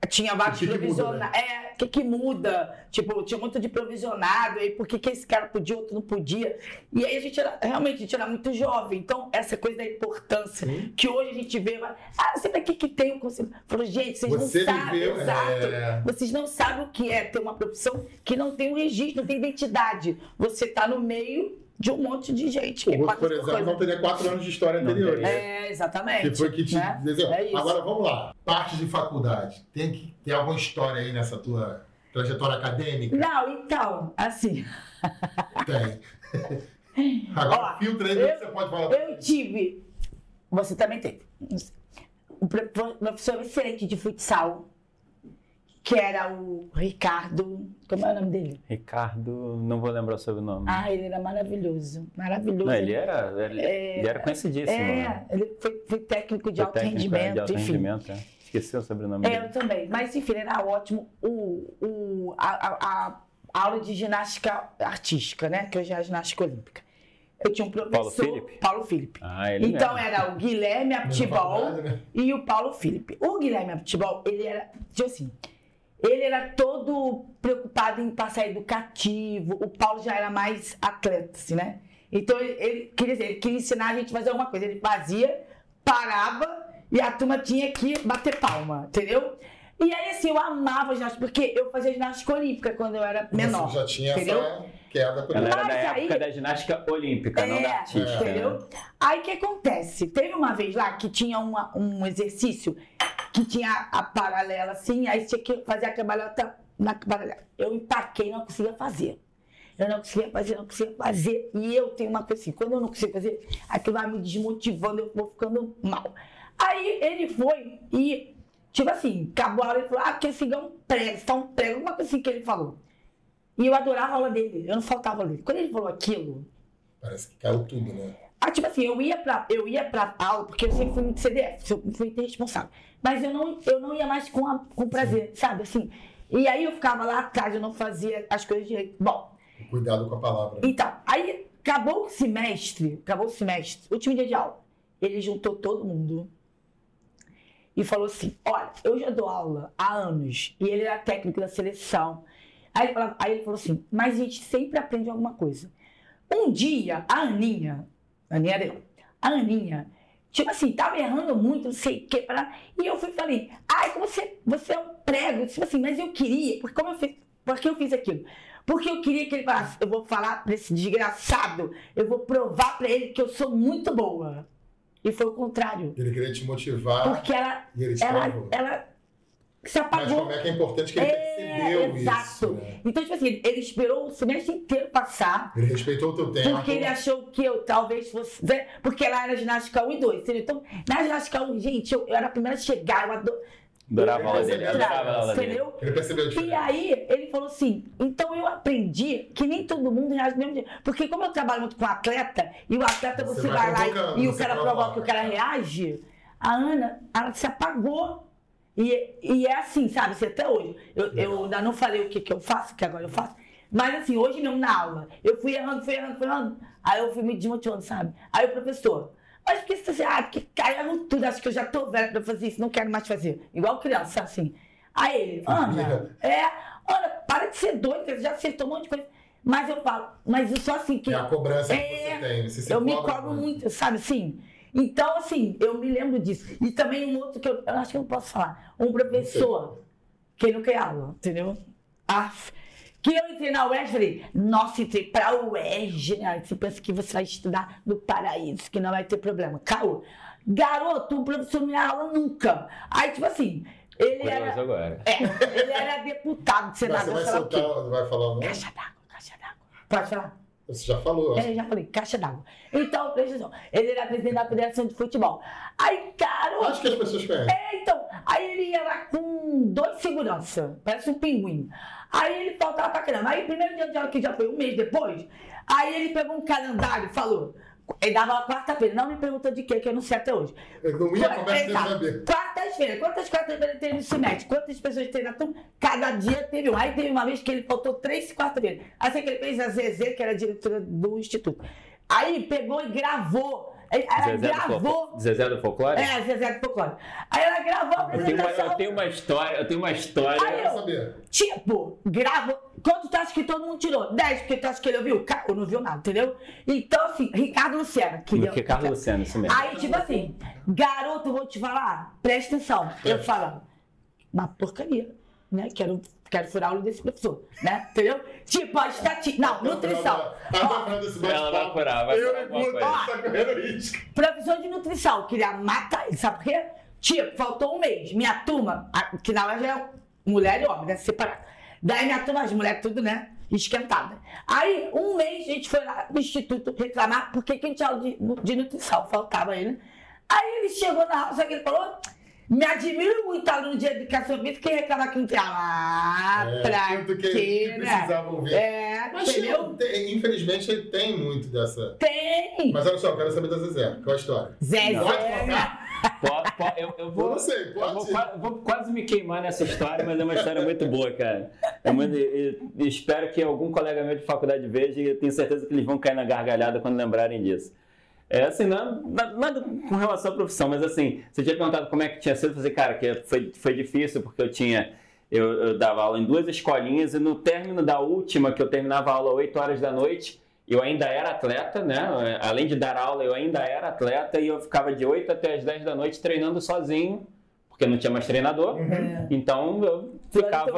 Speaker 3: Tinha vários provisionados.
Speaker 1: Né?
Speaker 3: O que muda? Tipo, tinha muito de provisionado, aí por que esse cara podia, outro não podia? E aí a gente era muito jovem. Então, essa coisa da importância que hoje a gente vê, você pra que tem um conselho? Falou, gente, vocês não sabem, vocês não sabem o que é ter uma profissão que não tem um registro, não tem identidade. Você tá no meio de um monte de gente.
Speaker 1: O Ruth, por exemplo, não teria 4 anos de história anteriores.
Speaker 3: Exatamente.
Speaker 1: Que foi que te desenhou.
Speaker 3: É isso.
Speaker 1: Agora, vamos lá. Parte de faculdade. Tem alguma história aí nessa tua trajetória acadêmica?
Speaker 3: Não, então, assim...
Speaker 1: Tem. Agora, filtra aí o que você pode falar.
Speaker 3: Eu tive... Você também teve. Um professor excelente de futsal, que era o Ricardo... Como é o nome dele?
Speaker 2: Ricardo, não vou lembrar o sobrenome.
Speaker 3: Ele era maravilhoso. Maravilhoso.
Speaker 2: Não, ele era conhecidíssimo.
Speaker 3: Ele foi técnico de alto rendimento.
Speaker 2: De alto rendimento, Esqueci o sobrenome dele.
Speaker 3: Eu também. Mas, enfim, era ótimo. A aula de ginástica artística, né? Que hoje é a ginástica olímpica. Eu tinha um professor... Paulo Filipe. Então, era o Guilherme Aptibol e o Paulo Filipe. O Guilherme Aptibol, ele era... Tipo assim... Ele era todo preocupado em passar educativo. O Paulo já era mais atleta, assim, né? Então, ele queria ensinar a gente a fazer alguma coisa. Ele fazia, parava e a turma tinha que bater palma, entendeu? E aí, assim, eu amava ginástica, porque eu fazia ginástica olímpica quando eu era menor.
Speaker 1: Você já tinha
Speaker 3: entendeu?
Speaker 1: Essa queda por
Speaker 2: Ela era da época da ginástica olímpica, não da artística.
Speaker 3: Entendeu? Aí, o que acontece? Teve uma vez lá que tinha um exercício que tinha a paralela assim, aí tinha que fazer a cambalhota na paralela. Eu empaquei, não conseguia fazer. Eu não conseguia fazer. E eu tenho uma coisa assim, quando eu não consigo fazer, aquilo vai me desmotivando, eu vou ficando mal. Aí ele foi e, tipo assim, acabou a aula, ele falou, porque esse é um prego, uma coisa assim que ele falou. E eu adorava a aula dele, eu não faltava dele. Quando ele falou aquilo...
Speaker 1: Parece que caiu tudo, né?
Speaker 3: Tipo assim, eu ia pra aula, porque eu sempre fui muito CDF, eu fui responsável. Mas eu não ia mais com prazer, sabe? Assim, e aí eu ficava lá atrás, eu não fazia as coisas direito. Bom.
Speaker 1: Cuidado com a palavra.
Speaker 3: Então, aí acabou o semestre, último dia de aula. Ele juntou todo mundo e falou assim, olha, eu já dou aula há anos, e ele era técnico da seleção. Aí ele falou assim, mas a gente sempre aprende alguma coisa. Um dia, a Aninha era eu. A Aninha, tipo assim, tava errando muito, não sei o que, e eu falei, como você é um prego, tipo assim, mas eu queria, por que eu fiz aquilo? Porque eu queria que ele falasse, eu vou falar pra esse desgraçado, eu vou provar pra ele que eu sou muito boa. E foi o contrário.
Speaker 1: Ele queria te motivar.
Speaker 3: Porque ela se apagou.
Speaker 1: Mas como é que é importante que ele percebeu
Speaker 3: exato.
Speaker 1: Isso, né?
Speaker 3: Então, tipo assim, ele esperou o semestre inteiro passar.
Speaker 1: Ele respeitou o teu tempo.
Speaker 3: Porque ele achou que eu talvez fosse... Porque ela era ginástica 1 e 2, entendeu? Então, na ginástica 1, gente, eu era a primeira a chegar, eu
Speaker 2: adorava a aula dele,
Speaker 3: entendeu?
Speaker 1: Ele percebeu a diferença.
Speaker 3: E aí, ele falou assim, então eu aprendi que nem todo mundo reage do mesmo jeito. Porque como eu trabalho muito com atleta, e o atleta você vai lá e o cara provoca que o cara reage, a Ana, ela se apagou. E é assim, sabe? Assim, até hoje. Eu ainda não falei o que eu faço, que agora eu faço. Mas assim, hoje mesmo na aula, eu fui errando. Aí eu fui me desmotivando, sabe? Aí o professor, mas por que você porque caiu tudo, acho que eu já tô velha pra fazer isso, não quero mais fazer. Igual criança, assim. Aí ele, Ana, para de ser doida, você já acertou um monte de coisa. Mas eu falo, mas eu sou assim que...
Speaker 1: É a cobrança que você tem.
Speaker 3: Eu me cobro muito, sabe assim? Então, assim, eu me lembro disso. E também um outro que eu acho que eu não posso falar. Um professor que não quer aula, entendeu? Que eu entrei na UERJ e falei, nossa, entrei pra UERJ. Você pensa que você vai estudar no paraíso, que não vai ter problema. Caô. Garoto, o professor não ia aula nunca. Aí, tipo assim, ele era deputado, senador.
Speaker 1: Você vai falar o nome?
Speaker 3: Caixa d'água. Pode falar?
Speaker 1: Você já falou.
Speaker 3: Já falei, caixa d'água. Então, presta atenção, ele era presidente da Federação de Futebol. Aí, cara...
Speaker 1: Acho que as pessoas conhecem.
Speaker 3: Então, aí ele ia lá com 2 seguranças, parece um pinguim. Aí ele faltava pra caramba. Aí o primeiro dia de aula, que já foi um mês depois, aí ele pegou um calendário e falou, ele dava uma quarta-feira, não me perguntou de quê, que eu não sei até hoje.
Speaker 1: Eu não ia começar a saber.
Speaker 3: Quartas-feiras, quantas quartas-feiras teve no semestre? Quantas pessoas teve na turma? Cada dia teve um. Aí teve uma vez que ele faltou 3 quarta-feiras. Assim que ele fez a Zezé, que era a diretora do instituto. Aí pegou e gravou. Ela gravou.
Speaker 2: Zezé do Folclore?
Speaker 3: É, Zezé do Folclore. Aí ela gravou a apresentação.
Speaker 2: Eu tenho uma história.
Speaker 3: Aí eu, tipo, gravo. Quanto tu acha que todo mundo tirou? 10, porque tu acha que ele ouviu? Eu não viu nada, entendeu? Então, assim, Ricardo Luciano.
Speaker 2: Ricardo Luciano, isso mesmo.
Speaker 3: Aí, tipo assim, garoto, vou te falar, presta atenção. Eu falo, uma porcaria, né? Quero furar o olho desse professor, né? Entendeu? Tipo, a estatística. Não, nutrição.
Speaker 2: Ela vai furar,
Speaker 3: Professor de nutrição, queria matar ele, sabe por quê? Tipo, faltou um mês. Minha turma, que na verdade é mulher e homem, né? Separado. Daí minha turma, as mulheres tudo, né? Esquentada. Aí, um mês, a gente foi lá no instituto reclamar porque quem tinha aula de nutrição, faltava ele, né? Aí ele chegou na aula, só que ele falou, me admiro muito aluno de educação física que reclamar que não tem aula. Pra quê, né?
Speaker 1: Precisavam ver. Mas
Speaker 3: entendeu?
Speaker 1: Infelizmente ele tem muito dessa.
Speaker 3: Tem!
Speaker 1: Mas olha só, eu quero saber da Zezé. Qual a história?
Speaker 3: Zezé.
Speaker 2: Eu vou quase me queimar nessa história, mas é uma história muito boa, cara. Espero que algum colega meu de faculdade veja e eu tenho certeza que eles vão cair na gargalhada quando lembrarem disso. Assim, nada com relação à profissão, mas assim, você tinha perguntado como é que tinha sido, eu falei, cara, que foi difícil porque eu dava aula em 2 escolinhas e no término da última, que eu terminava a aula às 8 horas da noite, eu ainda era atleta, né? Além de dar aula, eu ainda era atleta e eu ficava de 8 até as 10 da noite treinando sozinho, porque não tinha mais treinador. Então eu ficava.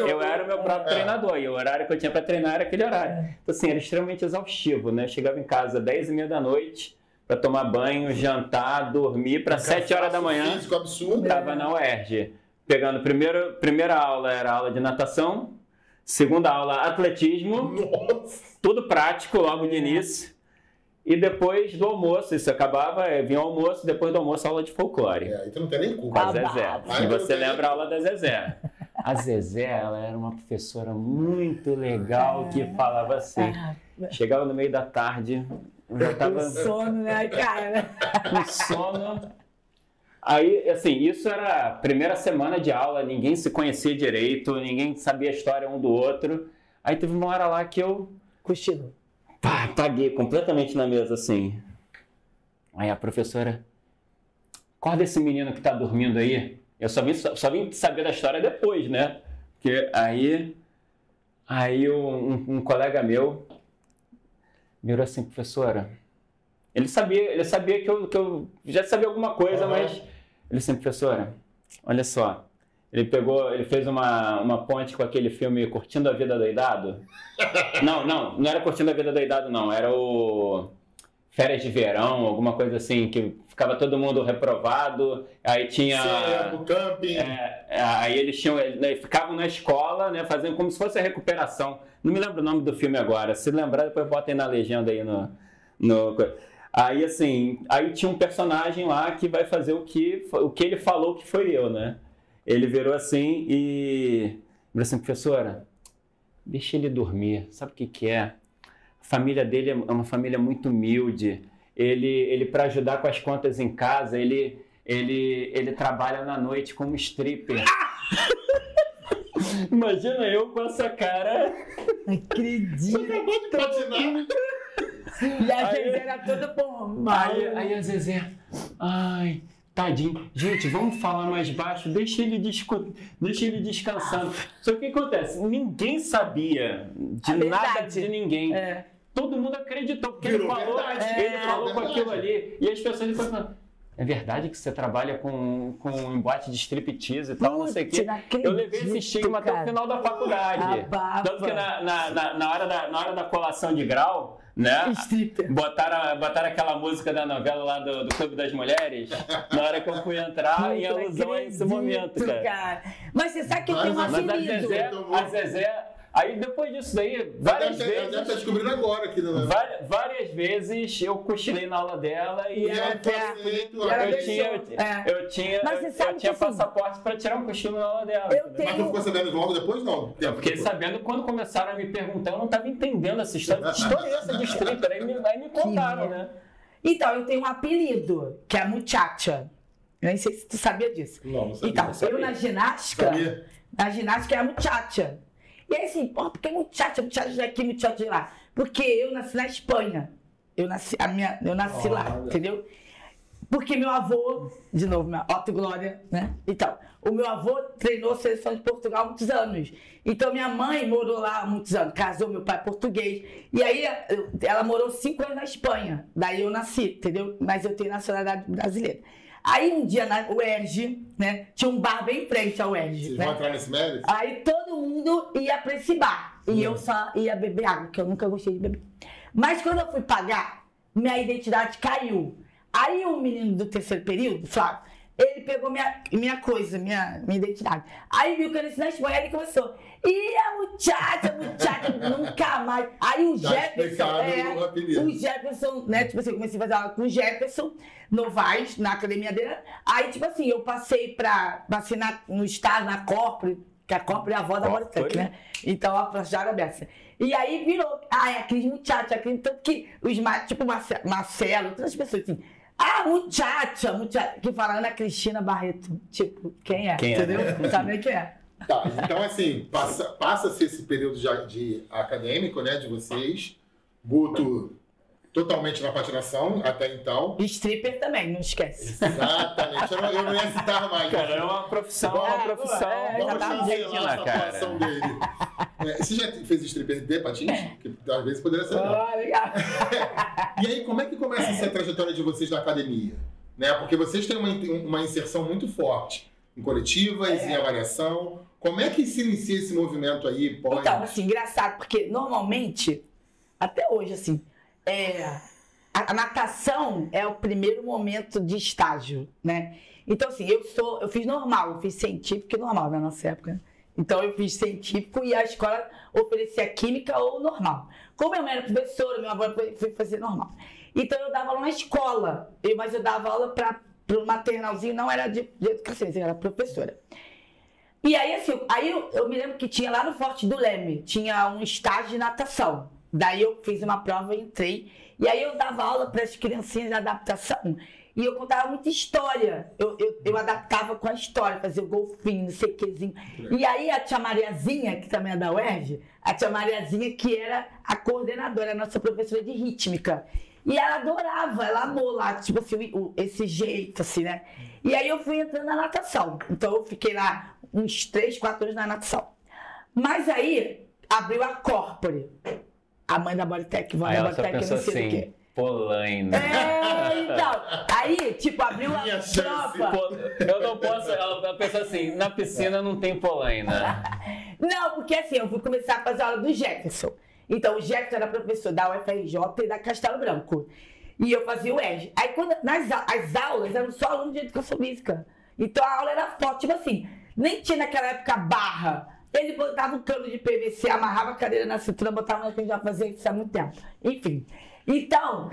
Speaker 2: Eu era o meu próprio treinador e o horário que eu tinha para treinar era aquele horário. Então, assim, era extremamente exaustivo, né? Eu chegava em casa às 10h30 da noite para tomar banho, jantar, dormir para 7 horas da manhã.
Speaker 1: Físico absurdo.
Speaker 2: Estava na UERJ. Pegando primeira aula era aula de natação, segunda aula atletismo.
Speaker 1: Nossa.
Speaker 2: Tudo prático logo no início. E depois do almoço, isso acabava, vinha o almoço, depois do almoço, aula de folclore.
Speaker 1: Aí tu não tem nem culpa.
Speaker 2: Com a Zezé. Se você lembra a aula da Zezé. A Zezé, ela era uma professora muito legal que falava assim. Chegava no meio da tarde, já tava...
Speaker 3: Com sono, né, cara?
Speaker 2: Com sono. Aí, assim, isso era a primeira semana de aula, ninguém se conhecia direito, ninguém sabia a história um do outro. Aí teve uma hora lá que eu...
Speaker 3: Cochilo.
Speaker 2: Paguei completamente na mesa, assim. Aí a professora, acorda esse menino que tá dormindo aí. Eu só vim saber da história depois, né? Porque aí um colega meu virou assim, professora. Ele sabia que eu já sabia alguma coisa, mas ele assim, professora, olha só. Ele fez uma ponte com aquele filme Curtindo a Vida Doidado. Não era Curtindo a Vida Doidado, não. Era o Férias de Verão, alguma coisa assim, que ficava todo mundo reprovado. Aí tinha...
Speaker 1: o camping.
Speaker 2: Aí eles ficavam na escola, né, fazendo como se fosse a recuperação. Não me lembro o nome do filme agora. Se lembrar, depois botem na legenda aí no... Aí, assim, aí tinha um personagem lá que vai fazer o que ele falou que foi eu, né? Ele virou assim e... Virou assim, professora, deixa ele dormir. Sabe o que é? A família dele é uma família muito humilde. Ele para ajudar com as contas em casa, ele trabalha na noite como stripper. Imagina eu com essa cara.
Speaker 3: Acredito.
Speaker 1: Você acabou de patinar.
Speaker 3: E a Zezé era toda pomada.
Speaker 2: Aí a Zezé... Ai... Tadinho. Gente, vamos falar mais baixo, deixa ele descansando. Só que o que acontece? Ninguém sabia de nada de ninguém. Todo mundo acreditou, porque ele falou com aquilo ali. E as pessoas falam, é verdade que você trabalha com um boate de striptease e tal, não sei o quê. Eu levei esse estigma até o final da faculdade. Tanto que na hora da colação de grau, né? Botaram aquela música da novela lá do Clube das Mulheres na hora que eu fui entrar em alusão a esse momento, cara.
Speaker 3: Mas você sabe que tem um apelido.
Speaker 2: A Zezé, Aí depois disso daí, várias vezes...
Speaker 1: Ela deve estar descobrindo agora aqui.
Speaker 2: Várias vezes eu cochilei na aula dela e eu tinha passaporte para tirar um cochilo na aula dela.
Speaker 1: Mas tu ficou sabendo logo depois, não?
Speaker 2: Eu fiquei sabendo quando começaram a me perguntar, eu não estava entendendo essa história. Que história é essa de stripper? Aí me contaram, né?
Speaker 3: Então, eu tenho um apelido, que é a muchacha. Eu nem sei se tu sabia disso.
Speaker 1: Não sabia.
Speaker 3: Então, eu na ginástica é a muchacha. E aí assim, por que muchacha daqui, muchacha de lá? Porque eu nasci na Espanha. Eu nasci lá, entendeu? Porque meu avô, de novo, Otto Glória, né? Então, o meu avô treinou a seleção de Portugal há muitos anos. Então, minha mãe morou lá há muitos anos, casou, meu pai é português. E aí, ela morou 5 anos na Espanha. Daí eu nasci, entendeu? Mas eu tenho nacionalidade brasileira. Aí um dia na UERJ, né, tinha um bar bem em frente ao UERJ.
Speaker 1: Vocês
Speaker 3: né?
Speaker 1: vão entrar nesse mérito?
Speaker 3: Aí todo mundo ia pra esse bar. E eu só ia beber água, que eu nunca gostei de beber. Mas quando eu fui pagar, minha identidade caiu. Aí um menino do terceiro período, Flávio, ele pegou minha coisa, minha identidade. Aí viu que eu nasci na Espanha, ele começou. E a muchacha, nunca mais. Aí o Jefferson, né? Tipo assim, eu comecei a fazer aula com o Jefferson, Novaes, na academia dele. Aí, tipo assim, eu passei pra vacinar no estado, na Corpore, que a Corpore é a avó da Bodytech, né? Então, a já era dessa. E aí virou, é a Cris Muchacha, tanto que os tipo Marcelo, outras pessoas assim. Muchacha, que fala Ana Cristina Barreto. Tipo, quem é? Entendeu? Não sabe nem quem é.
Speaker 1: Tá, então assim, passa-se esse período de acadêmico, né, de vocês. Guto totalmente na patinação até então.
Speaker 3: E stripper também, não esquece.
Speaker 1: Exatamente, eu não ia citar mais.
Speaker 2: Cara, é uma profissão,
Speaker 1: Vamos chancelar a atuação dele. Você já fez stripper de patins? Que às vezes poderia ser.
Speaker 3: Legal.
Speaker 1: E aí, como é que começa essa trajetória de vocês na academia? Né? Porque vocês têm uma inserção muito forte em coletivas, em avaliação. Como é que se inicia esse movimento aí?
Speaker 3: Então, assim, engraçado, porque normalmente, até hoje, assim, a natação é o primeiro momento de estágio, né? Então, assim, eu fiz normal, eu fiz científico e normal na nossa época. Então, eu fiz científico e a escola oferecia química ou normal. Como minha mãe era professora, meu avô foi fazer normal. Então, eu dava aula na escola, mas eu dava aula para o maternalzinho, não era de educação, eu era professora. E aí, assim, eu me lembro que tinha lá no Forte do Leme, tinha um estágio de natação. Daí eu fiz uma prova e entrei. E aí eu dava aula para as criancinhas de adaptação. E eu contava muita história. Eu adaptava com a história, fazia o golfinho, não sei o quezinho. E aí a tia Mariazinha, que também é da UERJ, a tia Mariazinha, que era a coordenadora, a nossa professora de rítmica. E ela adorava, ela amou lá, tipo assim, esse jeito, assim, né? E aí eu fui entrando na natação. Então eu fiquei lá uns 3, 4 anos na natação. Mas aí abriu a Corpore. A mãe da Bodytech, vó da Bodytech, não sei
Speaker 2: assim,
Speaker 3: o quê.
Speaker 2: Polaina.
Speaker 3: Então, aí, tipo, abriu a prova.
Speaker 2: Eu não posso, ela pensou assim, na piscina não tem polaina.
Speaker 3: Não, porque assim, eu fui começar a fazer aula do Jefferson. Então, o Jefferson era professor da UFRJ e da Castelo Branco. E eu fazia o ERJ. Aí, as aulas eram só alunos de educação física. Então, a aula era forte, tipo assim, nem tinha naquela época barra. Ele botava um cano de PVC, amarrava a cadeira na cintura, botava na frente, já fazia isso há muito tempo. Enfim. Então,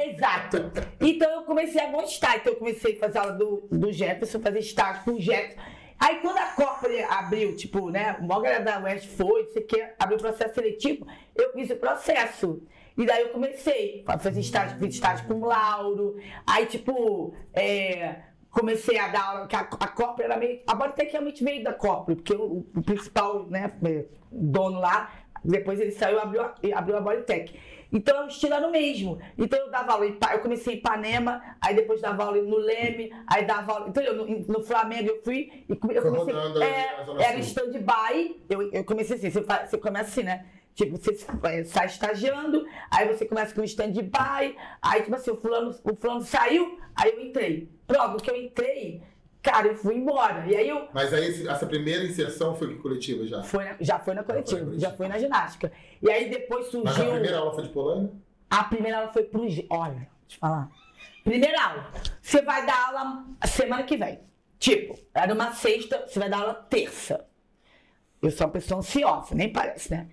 Speaker 3: exato. Então eu comecei a gostar. Então eu comecei a fazer aula do Jefferson, fazer estágio com o Jefferson. Aí quando a Corpore abriu, tipo, né, o maior galera da UERJ foi, não sei o que, abriu o processo seletivo, eu fiz o processo. E daí eu comecei a fazer estágio, fiz estágio com o Lauro. Aí, tipo, comecei a dar aula, que a Corpore era meio... A Bodytech realmente veio da Corpore, porque o principal, né, dono lá, depois ele saiu e abriu a Bodytech. Então o estilo era o mesmo. Então eu dava aula, eu comecei em Ipanema, aí depois dava aula no Leme, aí dava aula... Então no Flamengo eu fui e eu comecei... Era stand-by, eu comecei assim, você começa assim, né? Tipo, você sai estagiando, aí você começa com stand-by, aí tipo assim, o fulano saiu, aí eu entrei. Pronto, que eu entrei, cara, eu fui embora. E aí
Speaker 1: Mas aí essa primeira inserção foi coletiva já?
Speaker 3: Já foi na coletiva, já foi na ginástica. E aí depois surgiu...
Speaker 1: Mas a primeira aula foi de Polaina?
Speaker 3: A primeira aula foi pro... Olha, deixa eu falar. Primeira aula, você vai dar aula semana que vem. Tipo, era uma sexta, você vai dar aula terça. Eu sou uma pessoa ansiosa, nem parece, né?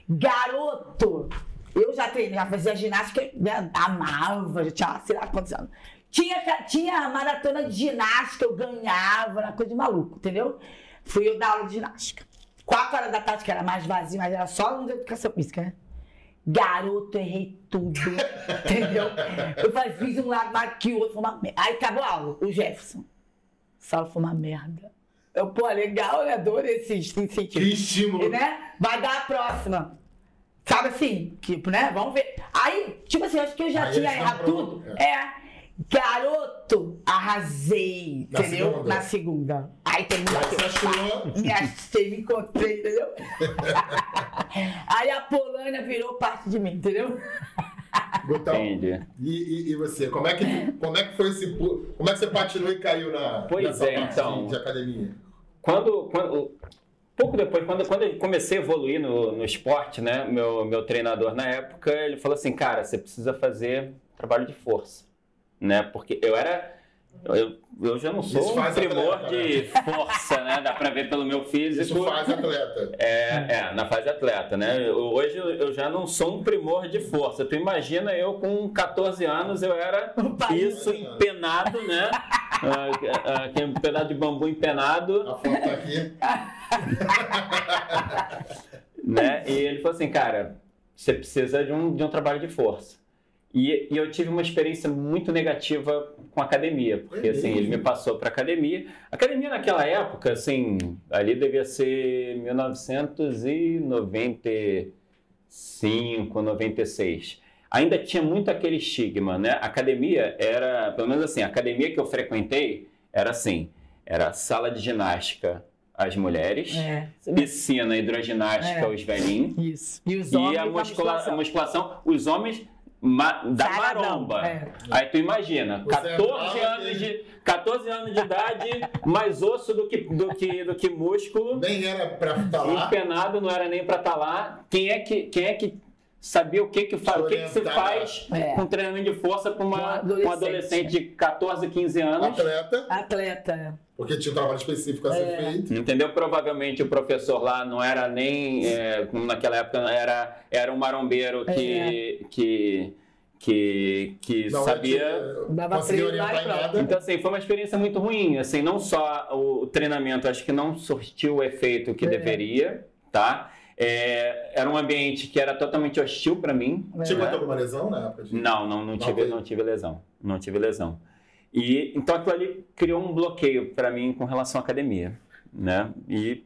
Speaker 3: Garoto, eu já treinei, já fazia ginástica, né? Amava, já tinha, sei lá quantos anos. Tinha maratona de ginástica, eu ganhava, era coisa de maluco, entendeu? Fui eu dar aula de ginástica. 4 horas da tarde, que era mais vazio, mas era só aluno de educação física, né? Garoto, errei tudo, entendeu? Eu fiz um lado mais que o outro, foi uma merda. Aí acabou a aula, o Jefferson. Sala foi uma merda. Eu, pô, legal, né? Adorei esse incentivo.
Speaker 1: Que estímulo.
Speaker 3: E, né? Vai dar a próxima. Sabe assim? Tipo, né? Vamos ver. Aí, tipo assim, acho que eu já tinha errado tudo. Garoto, arrasei, entendeu? Na segunda. Aí tem muito. Me achei, me encontrei, entendeu? Aí a Polônia virou parte de mim, entendeu?
Speaker 1: Gutão, e você? Como é que foi esse pulo? Como é que você patinou e caiu nessa parte
Speaker 2: então,
Speaker 1: de academia?
Speaker 2: Pouco depois, quando eu comecei a evoluir no esporte, né? Meu treinador na época, ele falou assim, cara, você precisa fazer trabalho de força, né? Porque eu já não sou um primor atleta, de força, né? Dá pra ver pelo meu físico.
Speaker 1: Isso faz atleta.
Speaker 2: Na fase atleta, né? Hoje eu já não sou um primor de força. Tu imagina, eu com 14 anos, eu era isso empenado, né? Aquele pedaço de bambu empenado.
Speaker 1: A foto tá aqui.
Speaker 2: Né? E ele falou assim, cara, você precisa de um trabalho de força. E eu tive uma experiência muito negativa com a academia, porque assim, ele me passou para academia. Academia naquela época, assim, ali devia ser 1995, 96. Ainda tinha muito aquele estigma, né? A academia era, pelo menos assim, a academia que eu frequentei era assim, era sala de ginástica as mulheres, piscina hidroginástica os velhinhos.
Speaker 3: Isso. E os homens
Speaker 2: a musculação, os homens da maromba. Aí tu imagina, 14 anos de idade, mais osso do que músculo.
Speaker 1: Nem era pra estar lá.
Speaker 2: Empenado, não era nem pra estar lá. Quem é que sabia o que se faz com treinamento de força para um adolescente de 14, 15 anos?
Speaker 3: Atleta.
Speaker 1: Porque tinha um trabalho específico a ser feito.
Speaker 2: Entendeu? Provavelmente o professor lá não era nem, como naquela época, era um marombeiro que sabia...
Speaker 1: Dava treino orientar em nada.
Speaker 2: Então, assim, foi uma experiência muito ruim. Assim, não só o treinamento, acho que não surtiu o efeito que deveria, tá? Era um ambiente que era totalmente hostil para mim.
Speaker 1: Tive alguma lesão na época?
Speaker 2: Não tive lesão. Não tive lesão. E então aquilo ali criou um bloqueio para mim com relação à academia, né? E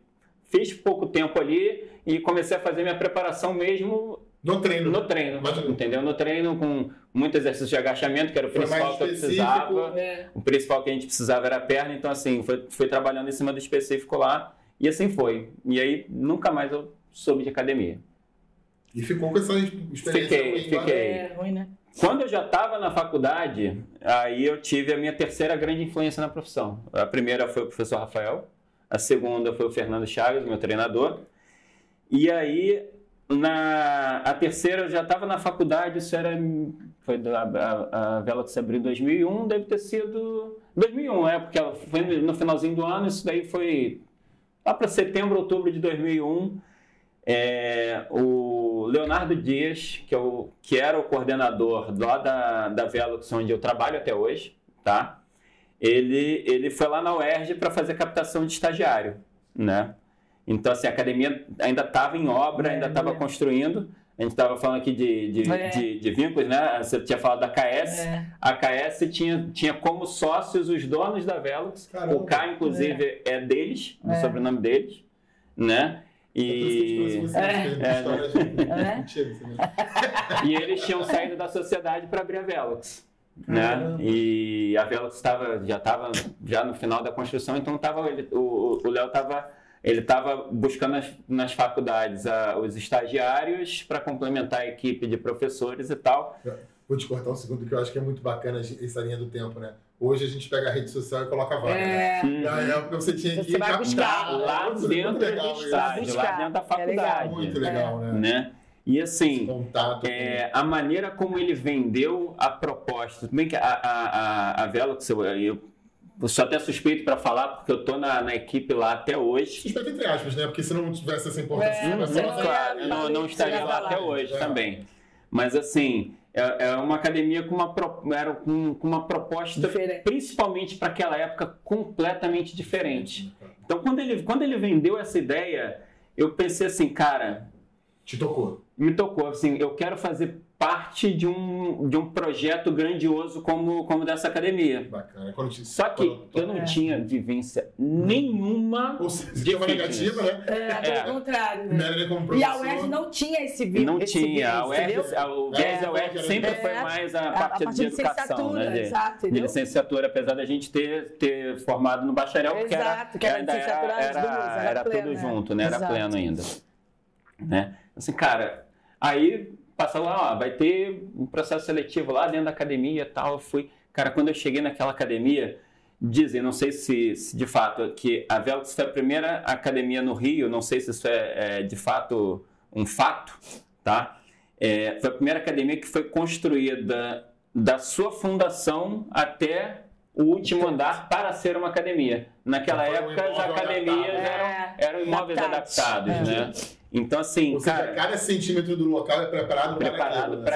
Speaker 2: fiz pouco tempo ali e comecei a fazer minha preparação mesmo no treino, entendeu? No treino com muito exercício de agachamento, que era o principal que eu precisava. O principal que a gente precisava era a perna, então assim, fui trabalhando em cima do específico lá e assim foi. E aí nunca mais eu soube de academia.
Speaker 1: E ficou com essa experiência
Speaker 2: Fiquei.
Speaker 3: Ruim, né?
Speaker 2: Quando eu já estava na faculdade, aí eu tive a minha terceira grande influência na profissão. A primeira foi o professor Rafael, a segunda foi o Fernando Chaves, meu treinador. E aí, a terceira eu já estava na faculdade, a Velox abriu em 2001, deve ter sido 2001, porque foi no finalzinho do ano, isso daí foi lá para setembro, outubro de 2001. O Leonardo Dias, que era o coordenador lá da Velox, onde eu trabalho até hoje, tá? Ele foi lá na UERJ para fazer captação de estagiário, né? Então, assim, a academia ainda estava em obra, ainda estava construindo. A gente estava falando aqui de vínculos, né? Você tinha falado da KS. A KS tinha como sócios os donos da Velox. Caramba, o K, inclusive, é deles, o sobrenome deles, né? E eles tinham saído da sociedade para abrir a Velox, né? E a Velox já estava no final da construção, então o Léo estava buscando nas faculdades os estagiários para complementar a equipe de professores e tal.
Speaker 1: Vou te cortar um segundo, que eu acho que é muito bacana essa linha do tempo, né? Hoje a gente pega a rede social e coloca a vaga, né? Na época você tinha que
Speaker 3: buscar
Speaker 2: lá dentro do estágio, lá dentro da faculdade.
Speaker 1: Muito legal, né?
Speaker 2: E assim,
Speaker 1: contato
Speaker 2: a maneira como ele vendeu a proposta, tudo bem que a Velox, eu sou até suspeito para falar, porque eu tô na equipe lá até hoje.
Speaker 1: Suspeito entre aspas, né? Porque se não tivesse essa importância...
Speaker 2: Claro, eu não estaria lá até hoje também. Mas assim, é uma academia com uma proposta, diferente. Principalmente para aquela época, completamente diferente. Então, quando ele vendeu essa ideia, eu pensei assim, cara...
Speaker 1: Te tocou?
Speaker 2: Me tocou, assim, eu quero fazer parte de um projeto grandioso como dessa academia.
Speaker 1: Bacana.
Speaker 2: Só que eu não tinha vivência nenhuma.
Speaker 1: Ou seja, uma negativa, né?
Speaker 3: Pelo contrário. Né? E a UERJ não tinha esse vínculo.
Speaker 2: Não tinha. O viés da UERJ sempre foi mais a parte de educação, né?
Speaker 3: Exato,
Speaker 2: de licenciatura, apesar da gente ter formado no bacharel, porque era tudo junto, né? Era pleno ainda. Né? Assim, cara, aí passa lá, vai ter um processo seletivo lá dentro da academia e tal. Eu fui, cara, quando eu cheguei naquela academia, dizem, não sei se de fato, que a Velux foi a primeira academia no Rio, não sei se isso é de fato um fato, tá? Foi a primeira academia que foi construída da sua fundação até o último andar para ser uma academia. Naquela época, as academias eram imóveis adaptados, né? Então, assim,
Speaker 1: ou seja, cada centímetro do local é preparado para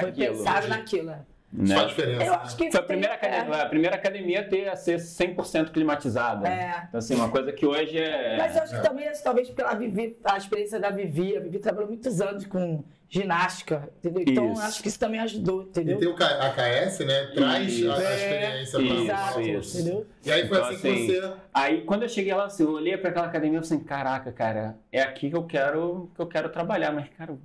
Speaker 1: aquilo.
Speaker 3: Foi pensado naquilo.
Speaker 1: Né? Faz diferença.
Speaker 3: Eu acho que
Speaker 2: foi a primeira academia a ser 100% climatizada. Então, assim, uma coisa que hoje é...
Speaker 3: Mas eu acho que também, talvez pela a experiência da Vivi. A Vivi trabalhou muitos anos com ginástica, entendeu? Então, acho que isso também ajudou, entendeu?
Speaker 1: E tem a AKS, né? Traz a experiência para
Speaker 3: isso, entendeu?
Speaker 1: E aí foi então, assim que você...
Speaker 2: Aí, quando eu cheguei lá, assim, eu olhei para aquela academia e falei assim, caraca, cara, é aqui que eu quero trabalhar. Mas, cara,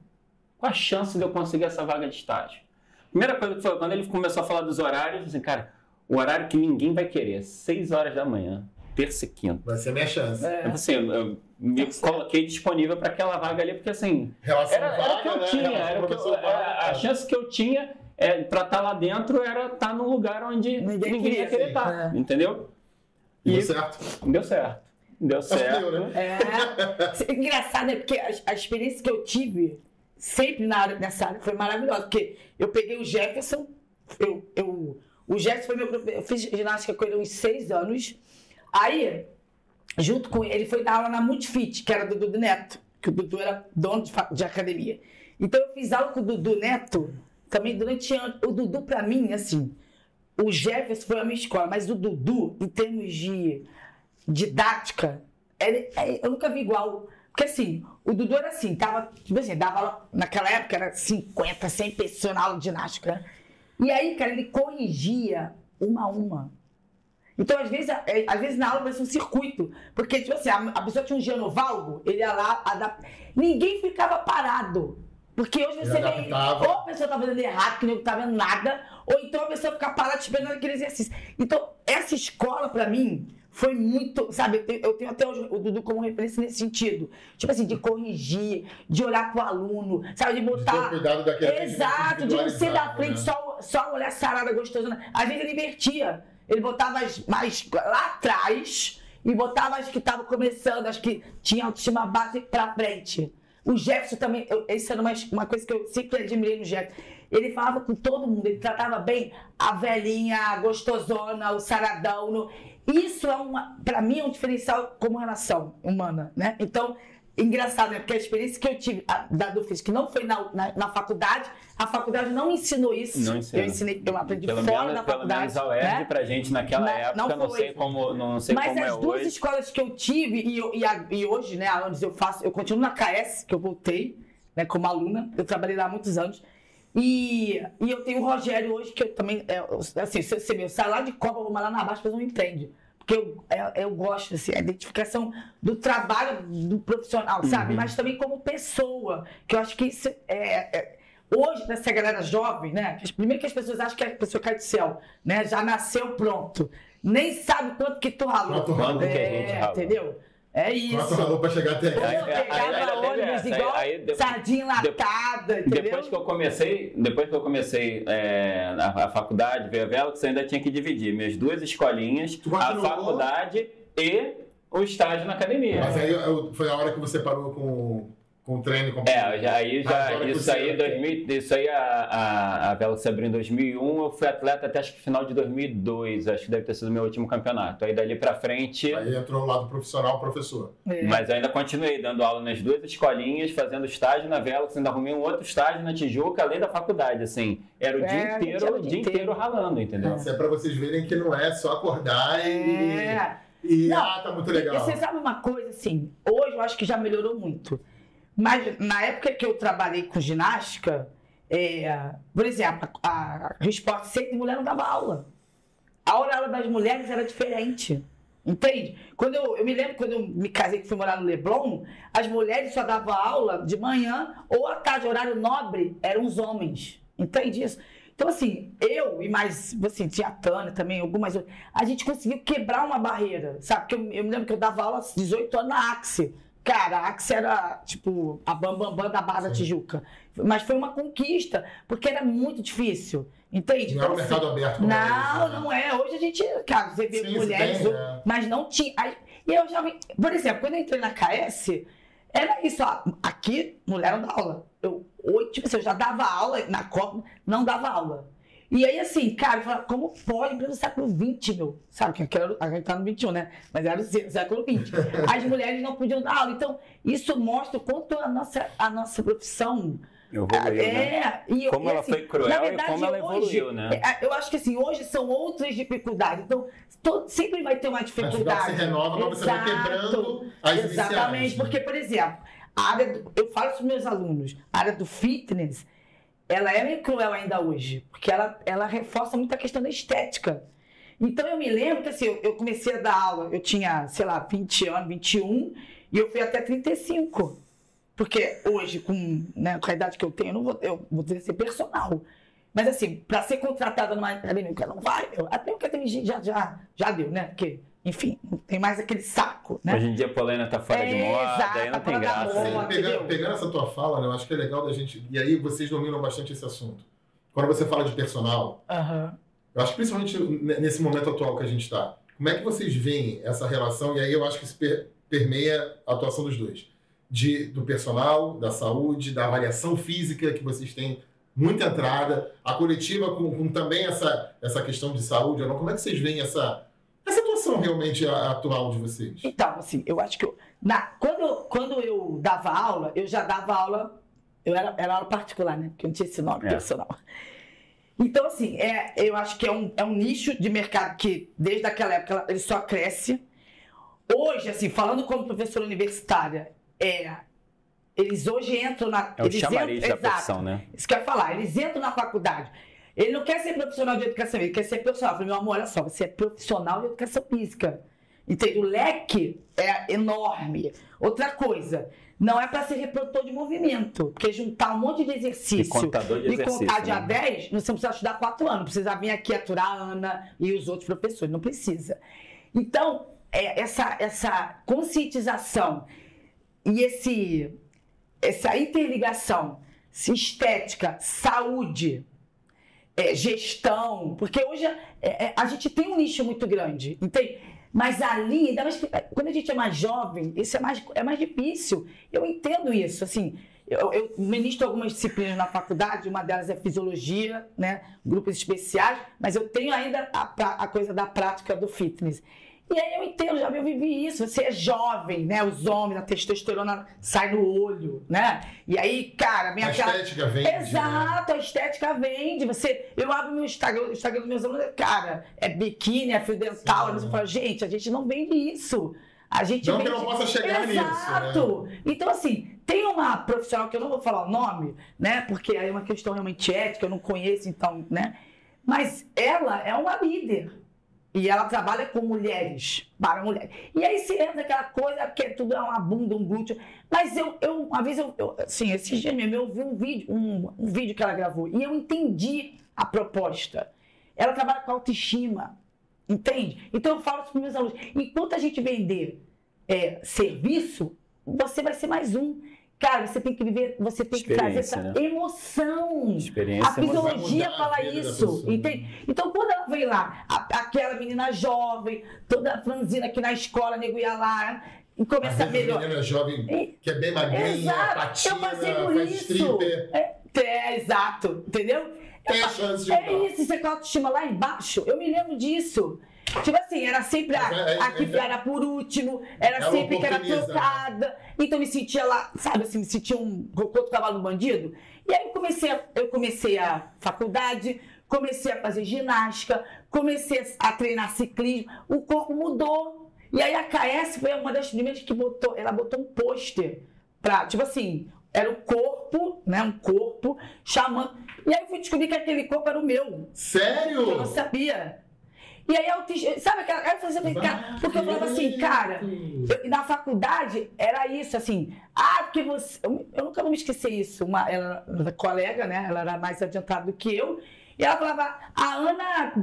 Speaker 2: qual a chance de eu conseguir essa vaga de estágio? Primeira coisa que foi, quando ele começou a falar dos horários, assim, cara, o horário que ninguém vai querer, 6 horas da manhã, terça e quinta.
Speaker 1: Vai ser a minha chance.
Speaker 2: Assim, eu me coloquei disponível para aquela vaga ali, porque assim, era o que eu tinha, a chance que eu tinha para estar lá dentro era estar num lugar onde ninguém ia querer estar, entendeu?
Speaker 1: E deu certo.
Speaker 2: Deu certo. Deu certo.
Speaker 1: Deu, né?
Speaker 3: Engraçado, né? Porque a experiência que eu tive sempre nessa área foi maravilhosa, porque eu peguei o Jefferson, o Jefferson foi meu professor, eu fiz ginástica com ele uns 6 anos, aí, junto com ele foi dar aula na Multifit, que era do Dudu Neto, que o Dudu era dono de academia. Então eu fiz aula com o Dudu Neto, também durante anos. O Dudu, pra mim, assim, o Jefferson foi a minha escola, mas o Dudu, em termos de didática, eu nunca vi igual. Porque assim, o Dudu era assim, dava aula, naquela época era 50, 100 pessoas na aula de ginástica, né? E aí, cara, ele corrigia uma a uma. Então, às vezes na aula vai ser um circuito. Porque, tipo assim, a pessoa tinha um Gianovaldo, ele ia lá, ninguém ficava parado. Porque hoje você vê, ou a pessoa tá fazendo errado, que não tá vendo nada, ou então a pessoa fica parada esperando aquele exercício. Então, essa escola, pra mim, foi muito, sabe, eu tenho até hoje o Dudu como referência nesse sentido. Tipo assim, de corrigir, de olhar pro aluno, sabe, de botar...
Speaker 1: De ter cuidado daquele...
Speaker 3: Exato, de não ser da frente,
Speaker 1: né?
Speaker 3: só olhar sarada gostosa. Às vezes ele invertia. Ele botava as mais lá atrás e botava as que estavam começando, as que tinham autoestima base pra frente. O Jefferson também, isso era uma coisa que eu sempre admirei no Jefferson. Ele falava com todo mundo, ele tratava bem a velhinha, a gostosona, o saradão. Isso pra mim é um diferencial como relação humana, né? Então, engraçado, né? Porque a experiência que eu tive da Dufis, que não foi na faculdade, a faculdade não ensinou isso.
Speaker 2: Não ensinou.
Speaker 3: Eu aprendi fora da faculdade.
Speaker 2: Pelo menos a UERJ, né? Pra gente naquela época, não sei como
Speaker 3: Mas
Speaker 2: como
Speaker 3: as duas escolas que eu tive, e hoje, né, onde eu continuo na KS, que eu voltei, né, como aluna, eu trabalhei lá há muitos anos. E eu tenho o Rogério hoje, que eu também, assim, se meu salário de Copa, eu vou lá na baixa, mas não entende. Porque eu gosto, assim, a identificação do trabalho do profissional, sabe? Mas também como pessoa, que eu acho que isso hoje, nessa galera jovem, né? Primeiro que as pessoas acham que a pessoa cai do céu, né? Já nasceu pronto. Nem sabe quanto que tu ralou.
Speaker 2: Quanto que a gente ralou.
Speaker 3: Entendeu? É isso.
Speaker 1: Quanto ralou pra chegar até aqui.
Speaker 3: Pegava ônibus igual sardinha enlatada, entendeu?
Speaker 2: Depois que eu comecei a faculdade, veio a Velux, eu ainda tinha que dividir minhas 2 escolinhas, a faculdade e o estágio na academia.
Speaker 1: Mas aí foi a hora que você parou com Com treino, com
Speaker 2: isso aí a Velox abriu em 2001, eu fui atleta até acho que final de 2002, acho que deve ter sido o meu último campeonato. Aí dali pra frente...
Speaker 1: Aí entrou o lado profissional, professor.
Speaker 2: Mas eu ainda continuei dando aula nas 2 escolinhas, fazendo estágio na Velox, ainda arrumei um outro estágio na Tijuca, além da faculdade, assim. Era o dia inteiro ralando, entendeu?
Speaker 1: Isso é pra vocês verem que não é só acordar tá muito legal.
Speaker 3: E você sabe uma coisa, assim, hoje eu acho que já melhorou muito. Mas na época que eu trabalhei com ginástica, por exemplo, a Esporte Center de mulher não dava aula. A aula das mulheres era diferente. Entende? Eu me lembro quando eu me casei, que fui morar no Leblon, as mulheres só davam aula de manhã ou à tarde, horário nobre, eram os homens. Entende isso? Então, assim, eu e mais, assim, tinha a Tânia também, algumas outras, a gente conseguiu quebrar uma barreira, sabe? Porque eu me lembro que eu dava aula aos 18 anos na Axie. Cara, a Axie era, tipo, a bambambam da Barra da Tijuca. Mas foi uma conquista, porque era muito difícil, entende?
Speaker 1: Não é um mercado aberto.
Speaker 3: Não é. Hoje a gente, cara, você vê mulheres, mas não tinha. E eu já vi, por exemplo, quando eu entrei na KS, era isso, ó, aqui, mulher não dá aula. Eu já dava aula na Copa, não dava aula. E aí, assim, cara, eu falava, como pode, no século XX, meu? Sabe, que a gente tá no XXI, né? Mas era o século XX. As mulheres não podiam dar aula. Então, isso mostra o quanto a nossa profissão...
Speaker 2: Evoluiu, né? Como ela foi cruel verdade, e como ela evoluiu, né?
Speaker 3: Eu acho que, assim, hoje são outras dificuldades. Então, sempre vai ter uma dificuldade.
Speaker 1: Mas se renova, mas você vai quebrando as iniciais.
Speaker 3: Exatamente, porque, por exemplo, eu falo para os meus alunos, a área do fitness... ela é meio cruel ainda hoje, porque ela reforça muito a questão da estética. Então, eu me lembro que, assim, eu comecei a dar aula, eu tinha, sei lá, 20 anos, 21, e eu fui até 35. Porque hoje, com a idade que eu tenho, eu vou ter que ser personal. Mas, assim, para ser contratada numa academia, não vai, meu. Até porque tem gente já deu, né? Porque, enfim, não tem mais aquele saco, né?
Speaker 2: Hoje em dia a polêmica tá fora de moda, aí não tem graça.
Speaker 1: Pegando essa tua fala, né, eu acho que é legal da gente... E aí vocês dominam bastante esse assunto. Quando você fala de personal, eu acho que principalmente nesse momento atual que a gente está, como é que vocês veem essa relação? E aí eu acho que isso permeia a atuação dos dois. Do personal, da saúde, da avaliação física, que vocês têm muita entrada, a coletiva com também essa questão de saúde. Como é que vocês veem essa atuação realmente atual de vocês?
Speaker 3: Então, assim, eu acho que quando eu dava aula, eu já dava aula, era aula particular, né? Porque eu não tinha esse nome personal. Então, assim, eu acho que é um nicho de mercado que, desde aquela época, ele só cresce. Hoje, assim, falando como professora universitária, eles hoje entram na...
Speaker 2: É o chamariz da profissão, né?
Speaker 3: Isso que eu ia falar, eles entram na faculdade. Ele não quer ser profissional de educação, ele quer ser profissional. Eu falei, meu amor, olha só, você é profissional de educação física. Entende? O leque é enorme. Outra coisa, não é para ser reprodutor de movimento, porque juntar um monte de exercício
Speaker 2: e contador de exercício,
Speaker 3: contar de a 10, você não precisa estudar 4 anos, precisa vir aqui aturar a Ana e os outros professores, não precisa. Então, essa conscientização e essa interligação, estética, saúde, gestão, porque hoje a gente tem um nicho muito grande, entende? Mas ali, ainda mais quando a gente é mais jovem, isso é mais difícil. Eu entendo isso, assim, eu ministro algumas disciplinas na faculdade, uma delas é fisiologia, né, grupos especiais, mas eu tenho ainda a coisa da prática do fitness. E aí eu entendo, eu vivi isso, você é jovem, né? Os homens, a testosterona sai no olho, né? E aí, cara...
Speaker 1: A estética vende.
Speaker 3: Exato, a estética vende. Eu abro meu Instagram, o Instagram dos meus alunos, cara, é biquíni, é fio dental. Eu falo, gente, a gente não vende isso. A gente
Speaker 1: não
Speaker 3: vende...
Speaker 1: que não possa chegar nisso, né?
Speaker 3: Exato. Então, assim, tem uma profissional, que eu não vou falar o nome, né? Porque aí é uma questão realmente ética, eu não conheço, então, né? Mas ela é uma líder. E ela trabalha com mulheres, para mulheres. E aí se entra aquela coisa que tudo é uma bunda, um glúteo. Mas uma vez, assim, esses dias mesmo, eu vi um vídeo que ela gravou e eu entendi a proposta. Ela trabalha com autoestima, entende? Então eu falo para os meus alunos, enquanto a gente vender serviço, você vai ser mais um. Cara, você tem que viver, você tem que trazer essa emoção.
Speaker 2: Experiência,
Speaker 3: a fisiologia fala isso, entende? Então, quando ela vem lá, aquela menina jovem, toda franzina aqui na escola, nego ia lá, e começa a melhorar.
Speaker 1: Menina jovem que é bem magrinha, patina,
Speaker 3: eu passei por
Speaker 1: faz
Speaker 3: isso.
Speaker 1: stripper.
Speaker 3: Exato, entendeu?
Speaker 1: Tem a chance de
Speaker 3: isso, você com a autoestima lá embaixo. Eu me lembro disso. Tipo assim, era sempre a que era por último, era sempre que era trocada. Então eu me sentia lá, sabe assim, me sentia um outro cavalo bandido. E aí eu comecei a faculdade, comecei a fazer ginástica, comecei a treinar ciclismo, o corpo mudou. E aí a KS foi uma das primeiras que botou um pôster pra, tipo assim, era o corpo, né, um corpo, chamando. E aí eu fui descobrir que aquele corpo era o meu.
Speaker 1: Sério?
Speaker 3: Eu não sabia. E aí, sabe aquela. Porque eu falava assim, cara, na faculdade era isso, assim. Porque você. Eu nunca vou me esquecer isso. Ela era colega, né? Ela era mais adiantada do que eu. E ela falava, a Ana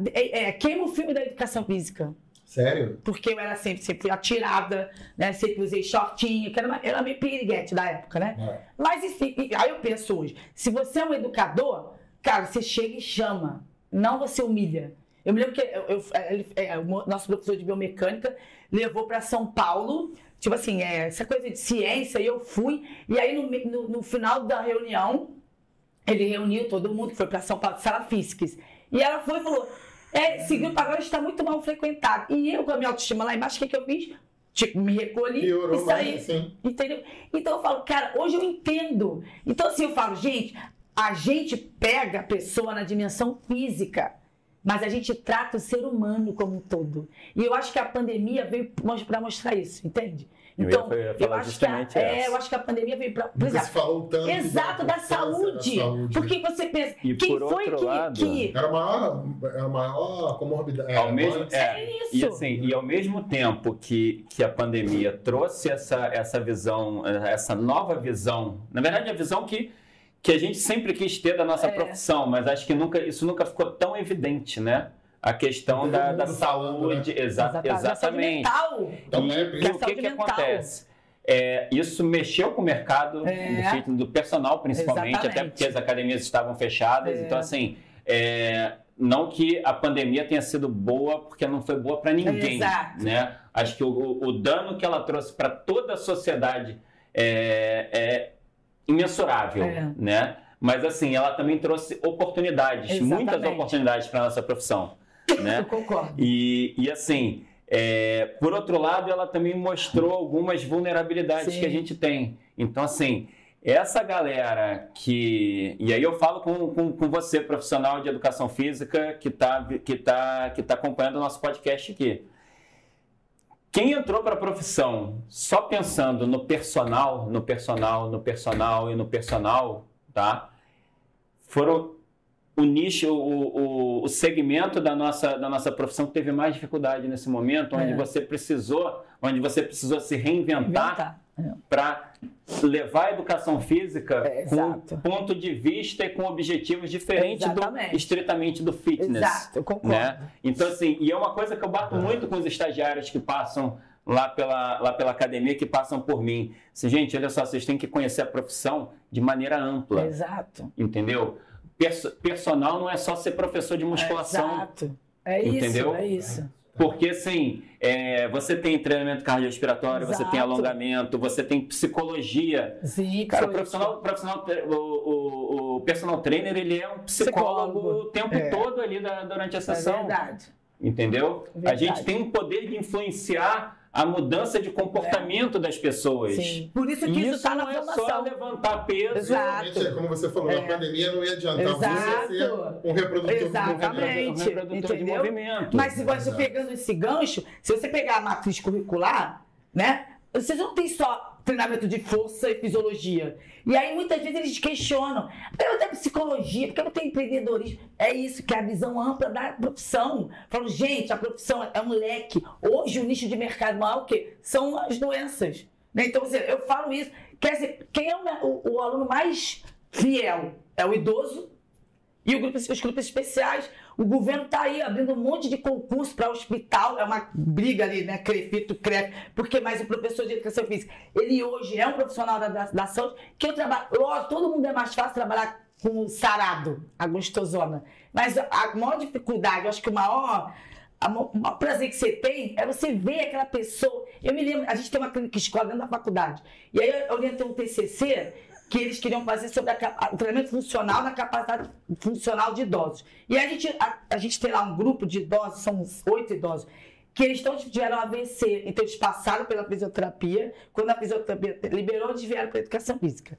Speaker 3: queima o filme da educação física.
Speaker 1: Sério?
Speaker 3: Porque eu era sempre fui atirada, né? Sempre usei shortinho, que era meio piriguete da época, né? Mas enfim, aí eu penso hoje, se você é um educador, cara, você chega e chama, não você humilha. Eu me lembro que o nosso professor de biomecânica levou para São Paulo, tipo assim, essa coisa de ciência, e eu fui, e aí no final da reunião, ele reuniu todo mundo que foi para São Paulo, sala físicas, e ela foi e falou, seguiu para agora está muito mal frequentado. E eu, com a minha autoestima lá embaixo, o que eu fiz? Tipo, me recolhi e saí. Entendeu? Então eu falo, cara, hoje eu entendo. Então assim, eu falo, gente, a gente pega a pessoa na dimensão física, mas a gente trata o ser humano como um todo. E eu acho que a pandemia veio para mostrar isso, entende? Então, eu acho que a pandemia veio para...
Speaker 1: Nunca se falou tanto
Speaker 3: da saúde. Porque você pensa,
Speaker 2: e
Speaker 3: quem
Speaker 2: por
Speaker 3: foi
Speaker 2: outro lado,
Speaker 3: que...
Speaker 1: Era a maior comorbidade.
Speaker 3: Isso.
Speaker 2: E ao mesmo tempo que a pandemia trouxe essa visão, essa nova visão, na verdade a visão que a gente sempre quis ter da nossa profissão, mas acho que isso nunca ficou tão evidente, né? A questão da saúde,
Speaker 3: né?
Speaker 2: Exatamente. E o que acontece? Isso mexeu com o mercado do personal, principalmente, até porque as academias estavam fechadas. Então, assim, não que a pandemia tenha sido boa, porque não foi boa para ninguém. Né? Acho que o dano que ela trouxe para toda a sociedade é imensurável, né? Mas assim, ela também trouxe oportunidades, muitas oportunidades para a nossa profissão, né?
Speaker 3: Eu concordo.
Speaker 2: E assim, por outro lado, ela também mostrou algumas vulnerabilidades que a gente tem. Então assim, essa galera e aí eu falo com você, profissional de educação física, que tá acompanhando o nosso podcast aqui. Quem entrou para a profissão só pensando no personal, tá? Foram o nicho, o segmento da nossa profissão que teve mais dificuldade nesse momento, onde você precisou se reinventar para levar a educação física com um ponto de vista e com objetivos diferentes estritamente do fitness.
Speaker 3: Exato, eu concordo.
Speaker 2: Né? Então, assim, e é uma coisa que eu bato muito com os estagiários que passam lá pela academia, que passam por mim. Assim, gente, olha só, vocês têm que conhecer a profissão de maneira ampla.
Speaker 3: Exato.
Speaker 2: Entendeu? Personal não é só ser professor de musculação.
Speaker 3: Exato.
Speaker 2: Entendeu?
Speaker 3: É isso.
Speaker 2: Porque, assim, você tem treinamento cardiorrespiratório, você tem alongamento, você tem psicologia.
Speaker 3: Sim,
Speaker 2: cara, o personal trainer, ele é um psicólogo o tempo todo ali durante a sessão.
Speaker 3: É verdade.
Speaker 2: Entendeu? A gente tem um poder de influenciar a mudança de comportamento das pessoas.
Speaker 3: Sim. Por isso que isso está na formação.
Speaker 2: Não é só levantar peso.
Speaker 1: Exato. Como você falou, na pandemia não ia adiantar você ser um reprodutor
Speaker 3: de
Speaker 2: movimento.
Speaker 3: Mas se você pegando esse gancho, se você pegar a matriz curricular, né? Vocês não tem só treinamento de força e fisiologia. E aí muitas vezes eles questionam, eu não tenho psicologia, porque eu não tenho empreendedorismo. É isso, que é a visão ampla da profissão. Falam, gente, a profissão é um leque. Hoje o nicho de mercado maior é o quê? São as doenças. Né? Então, eu falo isso. Quer dizer, quem é o aluno mais fiel? É o idoso e os grupos especiais. O governo está aí abrindo um monte de concurso para hospital, é uma briga ali, né? CREFITO, CREF, porque mais o professor de educação física, ele hoje é um profissional da saúde, que eu trabalho, lógico, todo mundo é mais fácil trabalhar com sarado, a gostosona, mas a maior dificuldade, eu acho que a o maior prazer que você tem é você ver aquela pessoa. Eu me lembro, a gente tem uma clínica escola dentro da faculdade. E aí eu orientei um TCC que eles queriam fazer sobre o treinamento funcional na capacidade funcional de idosos. E a gente tem lá um grupo de idosos, são uns 8 idosos, que eles tiveram AVC. Então eles passaram pela fisioterapia. Quando a fisioterapia liberou, eles vieram para a educação física.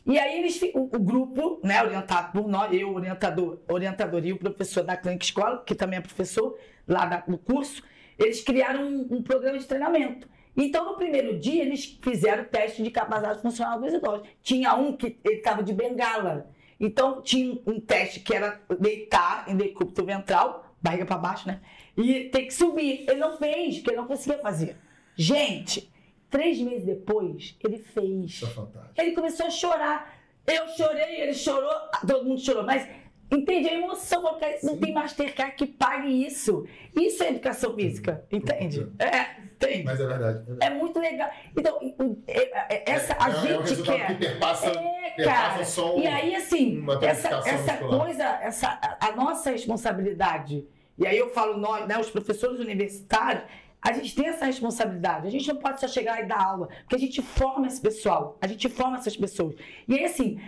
Speaker 3: E aí o grupo, né, orientado por nós, eu, orientador e o professor da clínica escola, que também é professor lá no curso, eles criaram um programa de treinamento. Então, no primeiro dia, eles fizeram o teste de capacidade funcional dos idosos. Tinha um que ele estava de bengala. Então, tinha um teste que era deitar em decúbito ventral, barriga para baixo, né? E ter que subir. Ele não fez, porque ele não conseguia fazer. Gente, 3 meses depois, ele fez.
Speaker 1: Isso é fantástico.
Speaker 3: Ele começou a chorar. Eu chorei, ele chorou, todo mundo chorou. Mas, entende? A emoção, não tem Mastercard que pague isso. Isso é educação física, entende? Tem.
Speaker 1: Mas é verdade.
Speaker 3: É muito legal. Então, a gente quer.
Speaker 1: Que perpassa só
Speaker 3: e aí, assim, essa
Speaker 1: muscular.
Speaker 3: coisa, a nossa responsabilidade, e aí eu falo nós, né, os professores universitários, a gente tem essa responsabilidade. A gente não pode só chegar e dar aula, porque a gente forma esse pessoal, a gente forma essas pessoas. E aí, assim,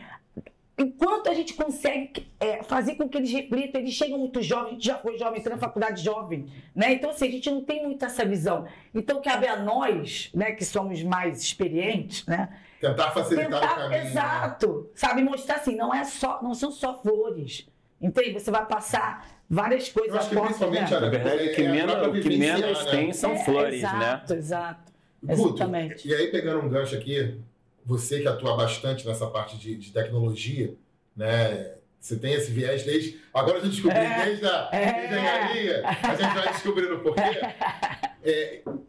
Speaker 3: enquanto a gente consegue fazer com que eles reflitam, eles chegam muito jovens, a gente já foi jovem, entrou na faculdade jovem, né? Então, assim, a gente não tem muito essa visão. Então, cabe a nós, né, que somos mais experientes, né?
Speaker 1: Tentar facilitar o caminho.
Speaker 3: Exato. Né? Sabe, mostrar assim, não são só flores. Entende? Você vai passar várias coisas.
Speaker 1: Eu acho que principalmente,
Speaker 2: na verdade, o que menos tem são flores,
Speaker 3: exato,
Speaker 2: né?
Speaker 3: Exato.
Speaker 1: Guto,
Speaker 3: exatamente.
Speaker 1: E aí, pegando um gancho aqui, você que atua bastante nessa parte de tecnologia, né? Você tem esse viés desde... Agora a gente descobriu desde a engenharia, a gente vai descobrindo o porquê.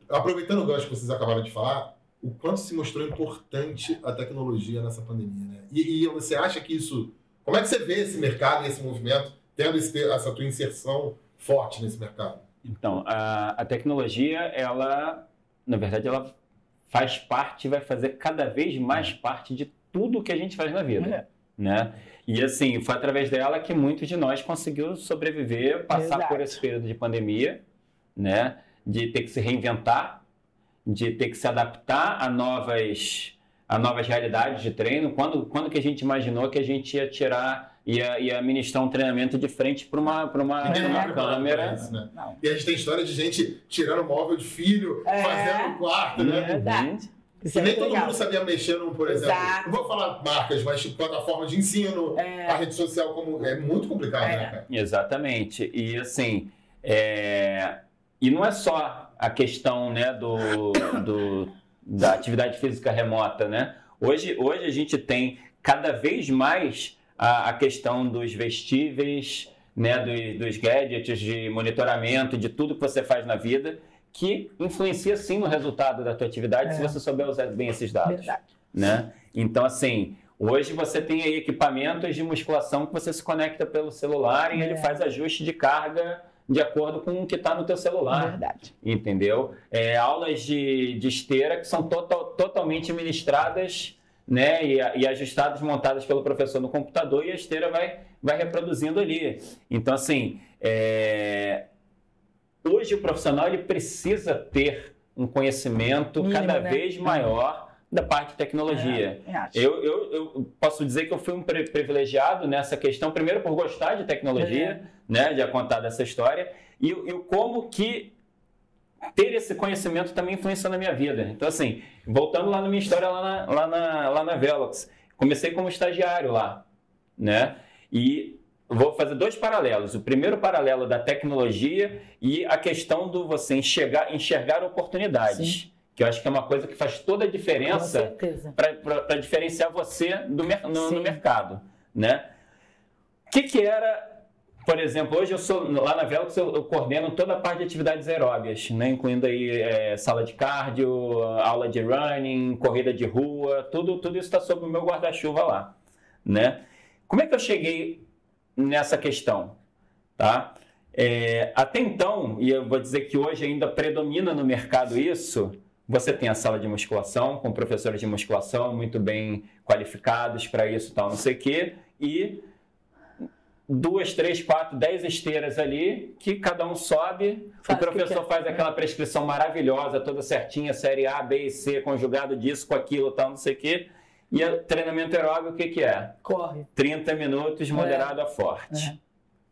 Speaker 1: Aproveitando o gancho que vocês acabaram de falar, o quanto se mostrou importante a tecnologia nessa pandemia, né? E você acha que isso... Como é que você vê esse mercado e esse movimento tendo essa tua inserção forte nesse mercado?
Speaker 2: Então, a tecnologia, ela, na verdade, ela faz parte, vai fazer cada vez mais parte de tudo que a gente faz na vida, né? E assim, foi através dela que muitos de nós conseguiu sobreviver, passar por esse período de pandemia, né? De ter que se reinventar, de ter que se adaptar a novas realidades de treino. Quando que a gente imaginou que a gente ia ia ministrar um treinamento de frente para uma câmera?
Speaker 1: Isso, né? E a gente tem história de gente tirando móvel de filho, fazendo no quarto, né?
Speaker 3: Verdade.
Speaker 1: E nem todo mundo sabia mexer por exemplo, não vou falar marcas, mas tipo, plataforma de ensino, a rede social, como é muito complicado, né, cara?
Speaker 2: Exatamente. E assim, e não é só a questão, né, da atividade física remota, né? Hoje a gente tem cada vez mais a questão dos vestíveis, né, dos gadgets de monitoramento, de tudo que você faz na vida, que influencia sim no resultado da tua atividade se você souber usar bem esses dados.
Speaker 3: Verdade.
Speaker 2: Né? Então, assim, hoje você tem aí equipamentos de musculação que você se conecta pelo celular e ele faz ajuste de carga de acordo com o que está no teu celular.
Speaker 3: Verdade.
Speaker 2: Entendeu? Aulas de esteira que são totalmente ministradas, né, e ajustadas, montadas pelo professor no computador, e a esteira vai reproduzindo ali. Então, assim, hoje o profissional ele precisa ter um conhecimento mínimo, cada vez maior da parte de tecnologia. Eu posso dizer que eu fui um privilegiado nessa questão, primeiro por gostar de tecnologia, né, de contar dessa história, e como que ter esse conhecimento também influenciou na minha vida. Então, assim, voltando lá na minha história lá na Velox, comecei como estagiário lá, né? E vou fazer 2 paralelos. O primeiro paralelo da tecnologia e a questão do você enxergar oportunidades. Sim. Que eu acho que é uma coisa que faz toda a diferença para diferenciar você no mercado, né? O que era... Por exemplo, hoje eu sou lá na Velox, eu coordeno toda a parte de atividades aeróbias, né? Incluindo aí sala de cardio, aula de running, corrida de rua, tudo isso está sob o meu guarda-chuva lá, né? Como é que eu cheguei nessa questão, tá? Até então, e eu vou dizer que hoje ainda predomina no mercado isso, você tem a sala de musculação com professores de musculação muito bem qualificados para isso, tal, não sei o quê, e 2, 3, 4, 10 esteiras ali, que cada um sobe, o professor faz aquela prescrição maravilhosa, toda certinha, série A, B e C, conjugado disso com aquilo, tal, não sei o quê. E o treinamento aeróbico, o que é?
Speaker 3: Corre.
Speaker 2: 30 minutos moderado a forte.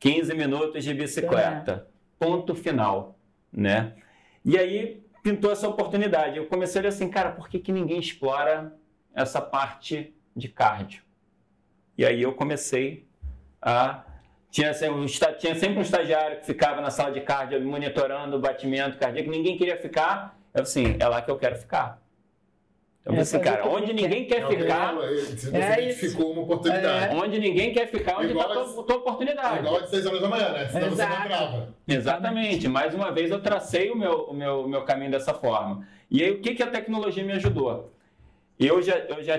Speaker 2: 15 minutos de bicicleta. Ponto final, né? E aí pintou essa oportunidade. Eu comecei a olhar assim, cara, por que ninguém explora essa parte de cardio? E aí eu comecei a... Tinha sempre um estagiário que ficava na sala de cardio monitorando o batimento cardíaco. Ninguém queria ficar. Eu assim, é lá que eu quero ficar. Eu pensei, cara, onde ninguém quer ficar...
Speaker 1: Você identificou uma oportunidade.
Speaker 2: Onde ninguém quer ficar, onde está a tua oportunidade.
Speaker 1: Igual de 6 horas da manhã, né? Senão você não trava.
Speaker 2: Exatamente. Mais uma vez eu tracei o meu caminho dessa forma. E aí o que a tecnologia me ajudou? Eu já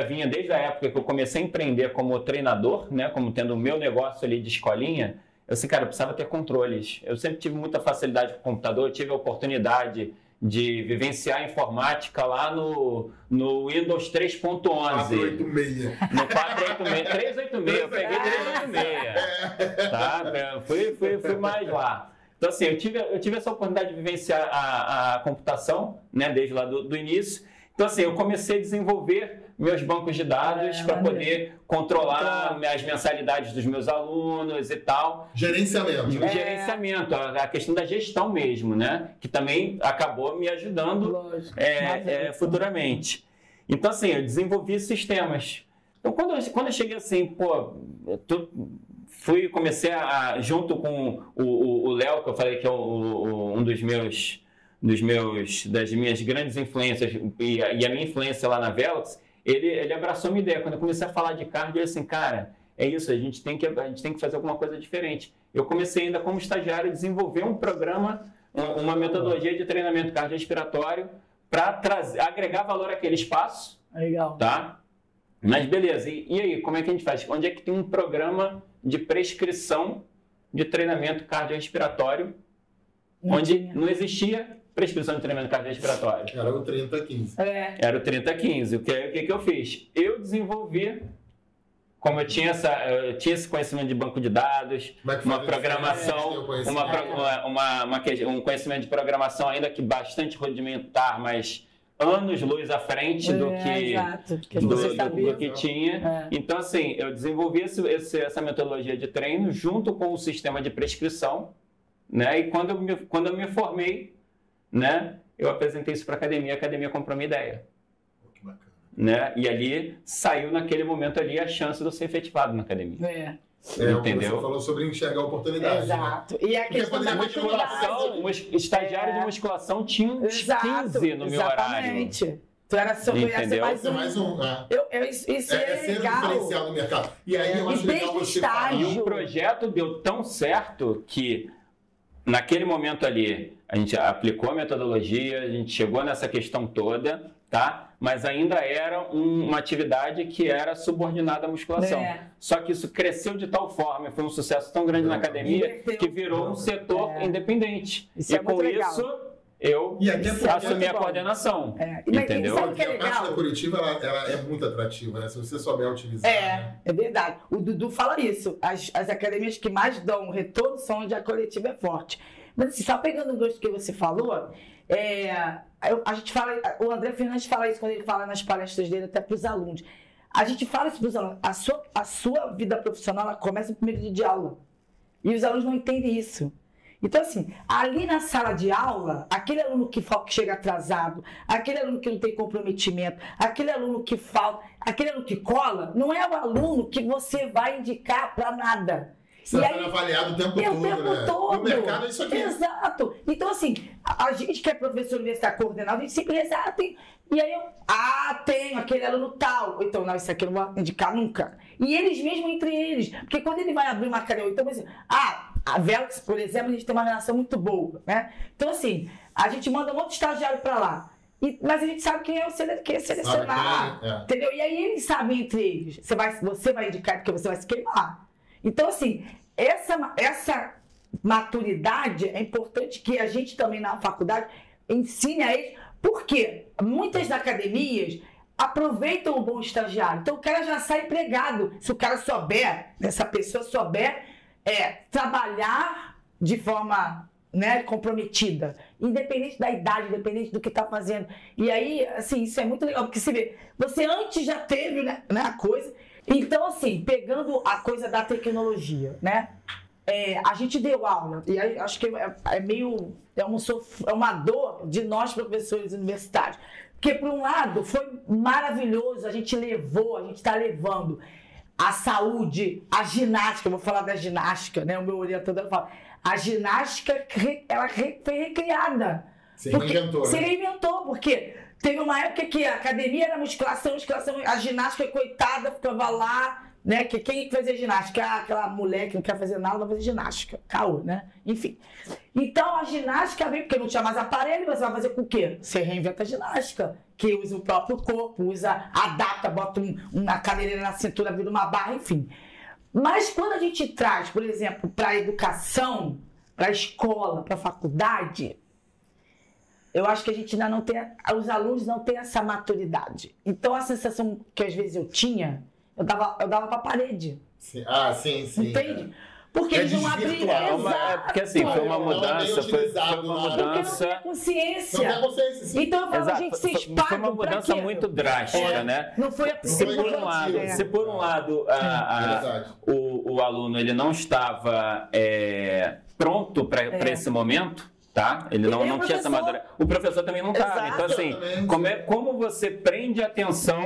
Speaker 2: vinha desde a época que eu comecei a empreender como treinador, né, como tendo o meu negócio ali de escolinha. Eu disse, cara, eu precisava ter controles. Eu sempre tive muita facilidade com o computador, tive a oportunidade de vivenciar a informática lá no Windows 3.11.
Speaker 1: 486.
Speaker 2: No 486, 386, eu peguei 386. Tá? Fui mais lá. Então, assim, eu tive essa oportunidade de vivenciar a computação, né, desde lá do início. Então, assim, eu comecei a desenvolver meus bancos de dados para poder controlar as mensalidades dos meus alunos e tal.
Speaker 1: Gerenciamento.
Speaker 2: Gerenciamento, a questão da gestão mesmo, né? Que também acabou me ajudando futuramente. Então, assim, eu desenvolvi sistemas. Então, quando eu cheguei assim, comecei junto com o Léo, que eu falei que é um das minhas grandes influências e a minha influência lá na Velox, ele abraçou uma ideia. Quando eu comecei a falar de cardio, ele assim, cara, é isso, a gente tem que fazer alguma coisa diferente. Eu comecei ainda como estagiário a desenvolver um programa, uma metodologia de treinamento cardiorrespiratório para agregar valor àquele espaço.
Speaker 3: Legal.
Speaker 2: Tá? Mas beleza, e aí, como é que a gente faz? Onde é que tem um programa de prescrição de treinamento cardiorrespiratório onde não existia prescrição de treinamento cardiorrespiratório?
Speaker 1: Era o 30-15.
Speaker 2: Era o 30-15. O que eu fiz? Eu desenvolvi, como eu tinha esse conhecimento de banco de dados, uma programação, um conhecimento de programação ainda que bastante rudimentar, mas anos-luz à frente do que tinha. Então, assim, eu desenvolvi essa metodologia de treino junto com o sistema de prescrição, né? E quando eu me formei, né, eu apresentei isso para a academia comprou minha ideia.
Speaker 1: Que bacana.
Speaker 2: Né? E ali saiu naquele momento ali a chance de eu ser efetivado na academia. Entendeu?
Speaker 1: Você falou sobre enxergar a oportunidade.
Speaker 3: Exato. Né? E a questão da
Speaker 2: musculação, o estagiário de musculação tinha uns 15 no meu horário.
Speaker 3: Tu era só
Speaker 1: mais um.
Speaker 3: Isso é
Speaker 1: ser
Speaker 3: legal.
Speaker 1: Um diferencial no mercado. E aí eu acho legal você falar.
Speaker 2: E o projeto deu tão certo que naquele momento ali a gente aplicou a metodologia, a gente chegou nessa questão toda, tá? Mas ainda era uma atividade que era subordinada à musculação. Só que isso cresceu de tal forma, foi um sucesso tão grande na academia, que virou um setor independente.
Speaker 3: Isso com
Speaker 2: isso, eu assumi a coordenação. Entendeu?
Speaker 1: Porque a parte da coletiva ela é muito atrativa, né? Se você souber utilizar.
Speaker 3: É verdade. O Dudu fala isso. As academias que mais dão retorno são onde a coletiva é forte. Mas assim, só pegando o gosto que você falou, a gente fala, o André Fernandes fala isso quando ele fala nas palestras dele até para os alunos. A gente fala isso para os alunos. A sua vida profissional ela começa no primeiro dia de aula. E os alunos não entendem isso. Então, assim, ali na sala de aula, aquele aluno que chega atrasado, aquele aluno que não tem comprometimento, aquele aluno que falta, aquele aluno que cola, não é o aluno que você vai indicar para nada.
Speaker 1: Você está sendo avaliado o tempo todo, né?
Speaker 3: Todo.
Speaker 1: E o mercado é isso aqui.
Speaker 3: Exato. Então, assim, a gente que é professor universitário coordenado, a gente sempre tem. E aí tenho aquele aluno tal. Então, não, isso aqui eu não vou indicar nunca. E eles mesmos entre eles. Porque quando ele vai abrir uma academia, então, assim, a Velox, por exemplo, a gente tem uma relação muito boa, né? Então, assim, a gente manda um outro estagiário para lá. Mas a gente sabe quem é selecionar. Entendeu? E aí eles sabem entre eles. Você vai indicar porque você vai se queimar. Então, assim, essa maturidade é importante que a gente também na faculdade ensine a eles, porque muitas academias aproveitam o bom estagiário. Então o cara já sai empregado. Se o cara souber, essa pessoa souber trabalhar de forma, né, comprometida, independente da idade, independente do que está fazendo. E aí, assim, isso é muito legal, porque você vê, você antes já teve, né, a coisa. Então, assim, pegando a coisa da tecnologia, né? A gente deu aula, e aí acho que é uma dor de nós, professores universitários. Porque, por um lado, foi maravilhoso, a gente está levando a saúde, a ginástica, eu vou falar da ginástica, né? O meu orientador fala, a ginástica, ela foi recriada.
Speaker 1: Se reinventou, né?
Speaker 3: Se reinventou, porque teve uma época que a academia era musculação, a ginástica, coitada, ficava lá, né? Que quem fazia ginástica? Aquela mulher que não quer fazer nada, vai fazer ginástica. Caô, né? Enfim. Então a ginástica veio, porque não tinha mais aparelho, você vai fazer com o quê? Você reinventa a ginástica, que usa o próprio corpo, adapta, bota uma cadeirinha na cintura, vira uma barra, enfim. Mas quando a gente traz, por exemplo, para a educação, para a escola, para a faculdade, eu acho que a gente ainda não tem, os alunos não têm essa maturidade. Então a sensação que às vezes eu tinha, eu dava para a parede.
Speaker 1: Sim. Sim.
Speaker 3: Entende? Porque eles não abriram.
Speaker 2: Porque assim, foi uma mudança. Foi uma mudança.
Speaker 3: Não tem consciência.
Speaker 1: Não tem consciência, sim.
Speaker 3: Então eu falo, a gente se espalha.
Speaker 2: Foi uma mudança muito drástica, né?
Speaker 3: Não foi a
Speaker 2: Se por um lado o aluno ele não estava pronto para esse momento, tá? Ele não tinha essa madura. O professor também não estava. Então, assim, como você prende a atenção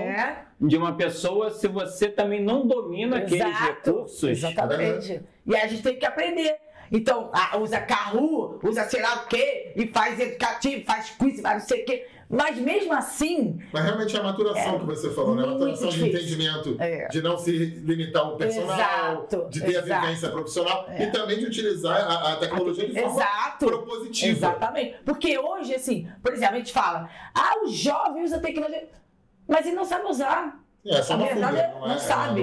Speaker 2: de uma pessoa se você também não domina aqueles recursos?
Speaker 3: Exatamente. E aí a gente tem que aprender. Então, usa Kahoot, usa sei lá o quê, e faz educativo, faz quiz, faz não sei o quê. Mas mesmo assim...
Speaker 1: Mas realmente é a maturação que você falou, né? A maturação de entendimento, de não se limitar ao personal, de ter a vivência profissional e também de utilizar a tecnologia de forma propositiva.
Speaker 3: Exatamente. Porque hoje, assim, por exemplo, a gente fala, o jovem usa tecnologia, mas ele não sabe usar.
Speaker 1: Só uma fuga,
Speaker 3: não sabe.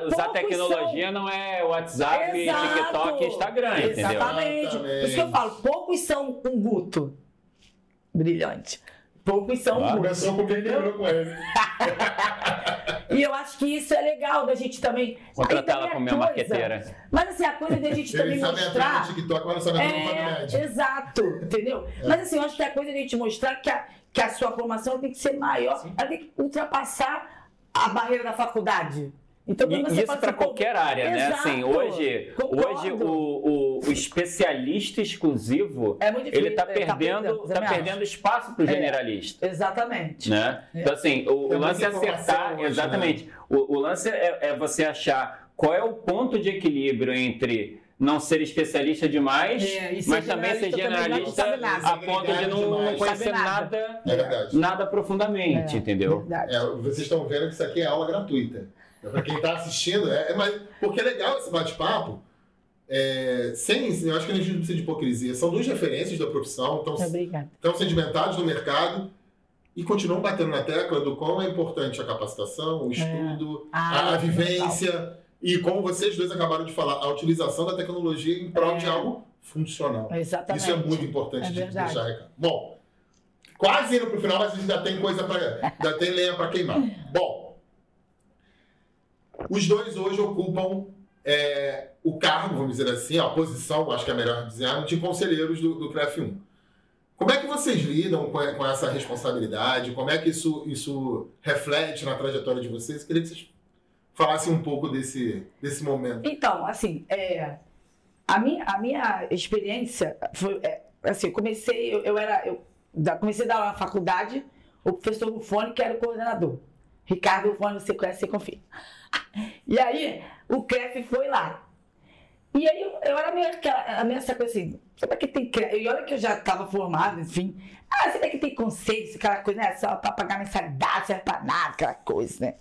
Speaker 2: Usar tecnologia não é WhatsApp, TikTok e Instagram, entendeu?
Speaker 3: Exatamente. Por isso que eu falo, poucos são um Guto brilhante. Poucos são um Guto.
Speaker 1: Começou com ele.
Speaker 3: E eu acho que isso é legal da gente também.
Speaker 2: Contratar ela como minha marqueteira.
Speaker 3: Mas assim, a coisa da gente também mostrar.
Speaker 1: No TikTok, mas não sabe a
Speaker 3: exato, entendeu? Mas assim, eu acho que a coisa da gente mostrar que a sua formação tem que ser maior, ela tem que ultrapassar a barreira da faculdade. Então,
Speaker 2: isso para qualquer área, né? Assim, hoje o especialista exclusivo ele está perdendo espaço para o generalista.
Speaker 3: Exatamente.
Speaker 2: Né? Então, assim, o lance é acertar. Exatamente. Né? O lance é você achar qual é o ponto de equilíbrio entre não ser especialista demais, mas também ser generalista a ponto de não conhecer nada profundamente, entendeu?
Speaker 1: Vocês estão vendo que isso aqui é aula gratuita. Para quem está assistindo, porque é legal esse bate-papo. Eu acho que a gente não precisa de hipocrisia. São duas referências da profissão, estão sedimentados no mercado e continuam batendo na tecla do quão é importante a capacitação, o estudo, a vivência. Legal. E como vocês dois acabaram de falar, a utilização da tecnologia em prol de algo funcional.
Speaker 3: Exatamente.
Speaker 1: Isso é muito importante de deixar recado. Bom, quase indo para o final, mas a gente ainda tem ainda tem lenha para queimar. Bom, os dois hoje ocupam o cargo, vamos dizer assim, a posição, acho que é melhor dizer, de conselheiros do CREF1. Como é que vocês lidam com essa responsabilidade? Como é que isso reflete na trajetória de vocês? Queria que vocês falassem um pouco desse momento.
Speaker 3: Então, assim, a minha experiência foi, assim, eu comecei a dar aula na faculdade, o professor Rufone, que era o coordenador. Ricardo Rufone, você conhece, você confia. E aí, o CREF foi lá. E aí, eu era meio essa coisa assim, será que tem CREF? E olha que eu já estava formado, enfim. Será que tem conselho, aquela coisa, né? Só para pagar mensalidade, serve para nada, aquela coisa, né?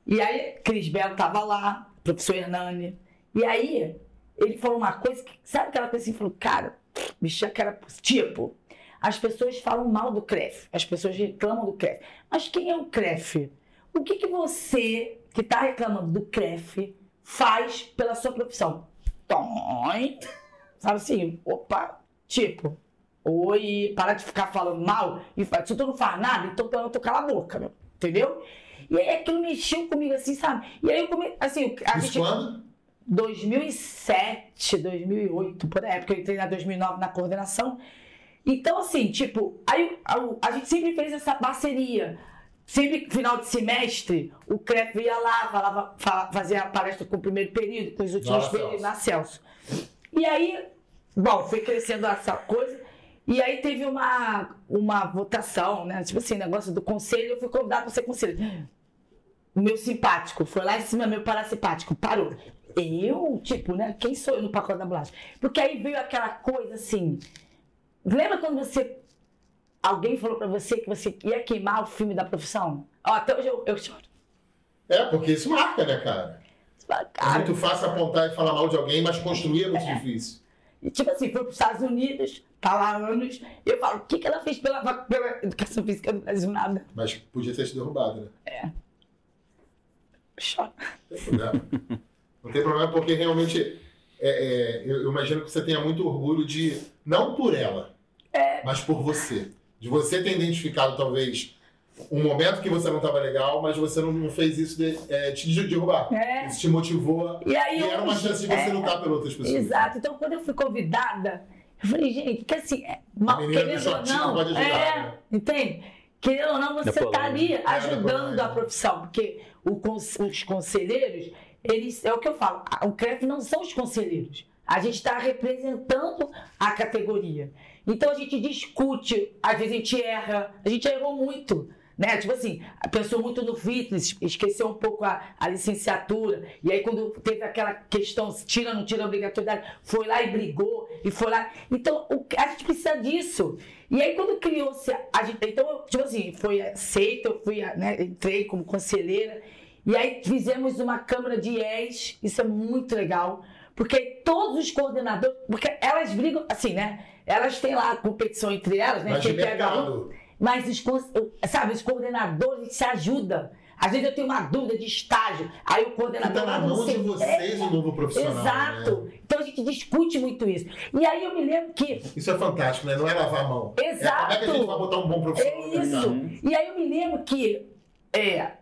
Speaker 3: E aí, Cris Belo estava lá, professor Hernani. E aí, ele falou uma coisa, sabe aquela coisa assim? Falou, cara, bicho, que era tipo, as pessoas falam mal do CREF, as pessoas reclamam do CREF. Mas quem é o CREF? O que você, que está reclamando do CREF, faz pela sua profissão? Sabe assim, opa, tipo, oi, para de ficar falando mal. E faz, se tu não faz nada, então eu tô cala a boca, meu. entendeu? E aí aquilo mexeu comigo assim, sabe? E aí eu comecei, assim...
Speaker 1: Isso quando?
Speaker 3: 2007, 2008, por aí, porque eu entrei na 2009 na coordenação. Então, assim, tipo, aí a gente sempre fez essa parceria. Sempre, final de semestre, o CREF ia lá, fazia a palestra com o primeiro período, com os últimos períodos na Celso. E aí, bom, foi crescendo essa coisa. E aí teve uma votação, né? Tipo assim, negócio do conselho, eu fui convidada para ser conselho. O meu simpático foi lá em cima, meu parasimpático parou. Eu, tipo, né? Quem sou eu no pacote da bolacha? Porque aí veio aquela coisa assim. Lembra quando alguém falou pra você que você ia queimar o filme da profissão? Ó, até hoje eu choro.
Speaker 1: Porque isso marca, né, cara? É muito fácil apontar e falar mal de alguém, mas construir é muito difícil.
Speaker 3: E tipo assim, foi pros Estados Unidos, tá lá há anos, e eu falo, o que ela fez pela educação física do Brasil? Nada.
Speaker 1: Mas podia ter sido derrubado, né?
Speaker 3: Choro.
Speaker 1: Não tem problema. Não tem problema, porque realmente eu imagino que você tenha muito orgulho de, não por ela, mas por você. De você ter identificado, talvez, um momento que você não estava legal, mas você não fez isso de te derrubar. Isso te motivou. E era uma chance de você lutar pelas outras pessoas.
Speaker 3: Exato. Então, quando eu fui convidada, eu falei, gente, que assim,
Speaker 1: querendo ou não, pode ajudar, né?
Speaker 3: Entende? Querendo ou não, você está ali ajudando a profissão. Porque os conselheiros, eles, é o que eu falo, o CREF não são os conselheiros. A gente está representando a categoria. Então a gente discute, às vezes a gente erra, a gente errou muito, né? Tipo assim, pensou muito no fitness, esqueceu um pouco a licenciatura, e aí quando teve aquela questão, tira, não tira a obrigatoriedade, foi lá e brigou, e foi lá. Então a gente precisa disso. E aí quando criou-se, então, tipo assim, foi aceito, eu fui, né, entrei como conselheira, e aí fizemos uma câmara de IES, isso é muito legal, porque todos os coordenadores, porque elas brigam, assim, né? Elas têm lá a competição entre elas, né?
Speaker 1: Mas de mercado.
Speaker 3: Mas os coordenadores se ajudam. Às vezes eu tenho uma dúvida de estágio, aí o coordenador...
Speaker 1: Então, na mão de vocês, o novo profissional.
Speaker 3: Exato. Né? Então a gente discute muito isso. E aí eu me lembro que...
Speaker 1: Isso é fantástico, né? Não é lavar a mão.
Speaker 3: Exato.
Speaker 1: Como é que a gente vai botar um bom profissional?
Speaker 3: É isso. E aí eu me lembro que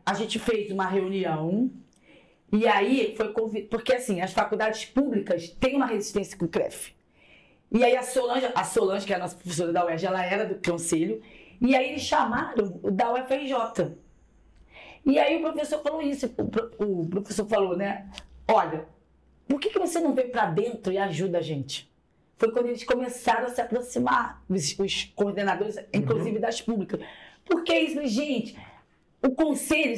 Speaker 3: a gente fez uma reunião, e aí foi convidado... Porque assim, as faculdades públicas têm uma resistência com o CREF. E aí a Solange, que é a nossa professora da UERJ, ela era do conselho, e aí eles chamaram o da UFRJ. E aí o professor falou isso, o professor falou, né? Olha, por que você não vem para dentro e ajuda a gente? Foi quando eles começaram a se aproximar, os coordenadores, inclusive das públicas. Porque isso, gente, o conselho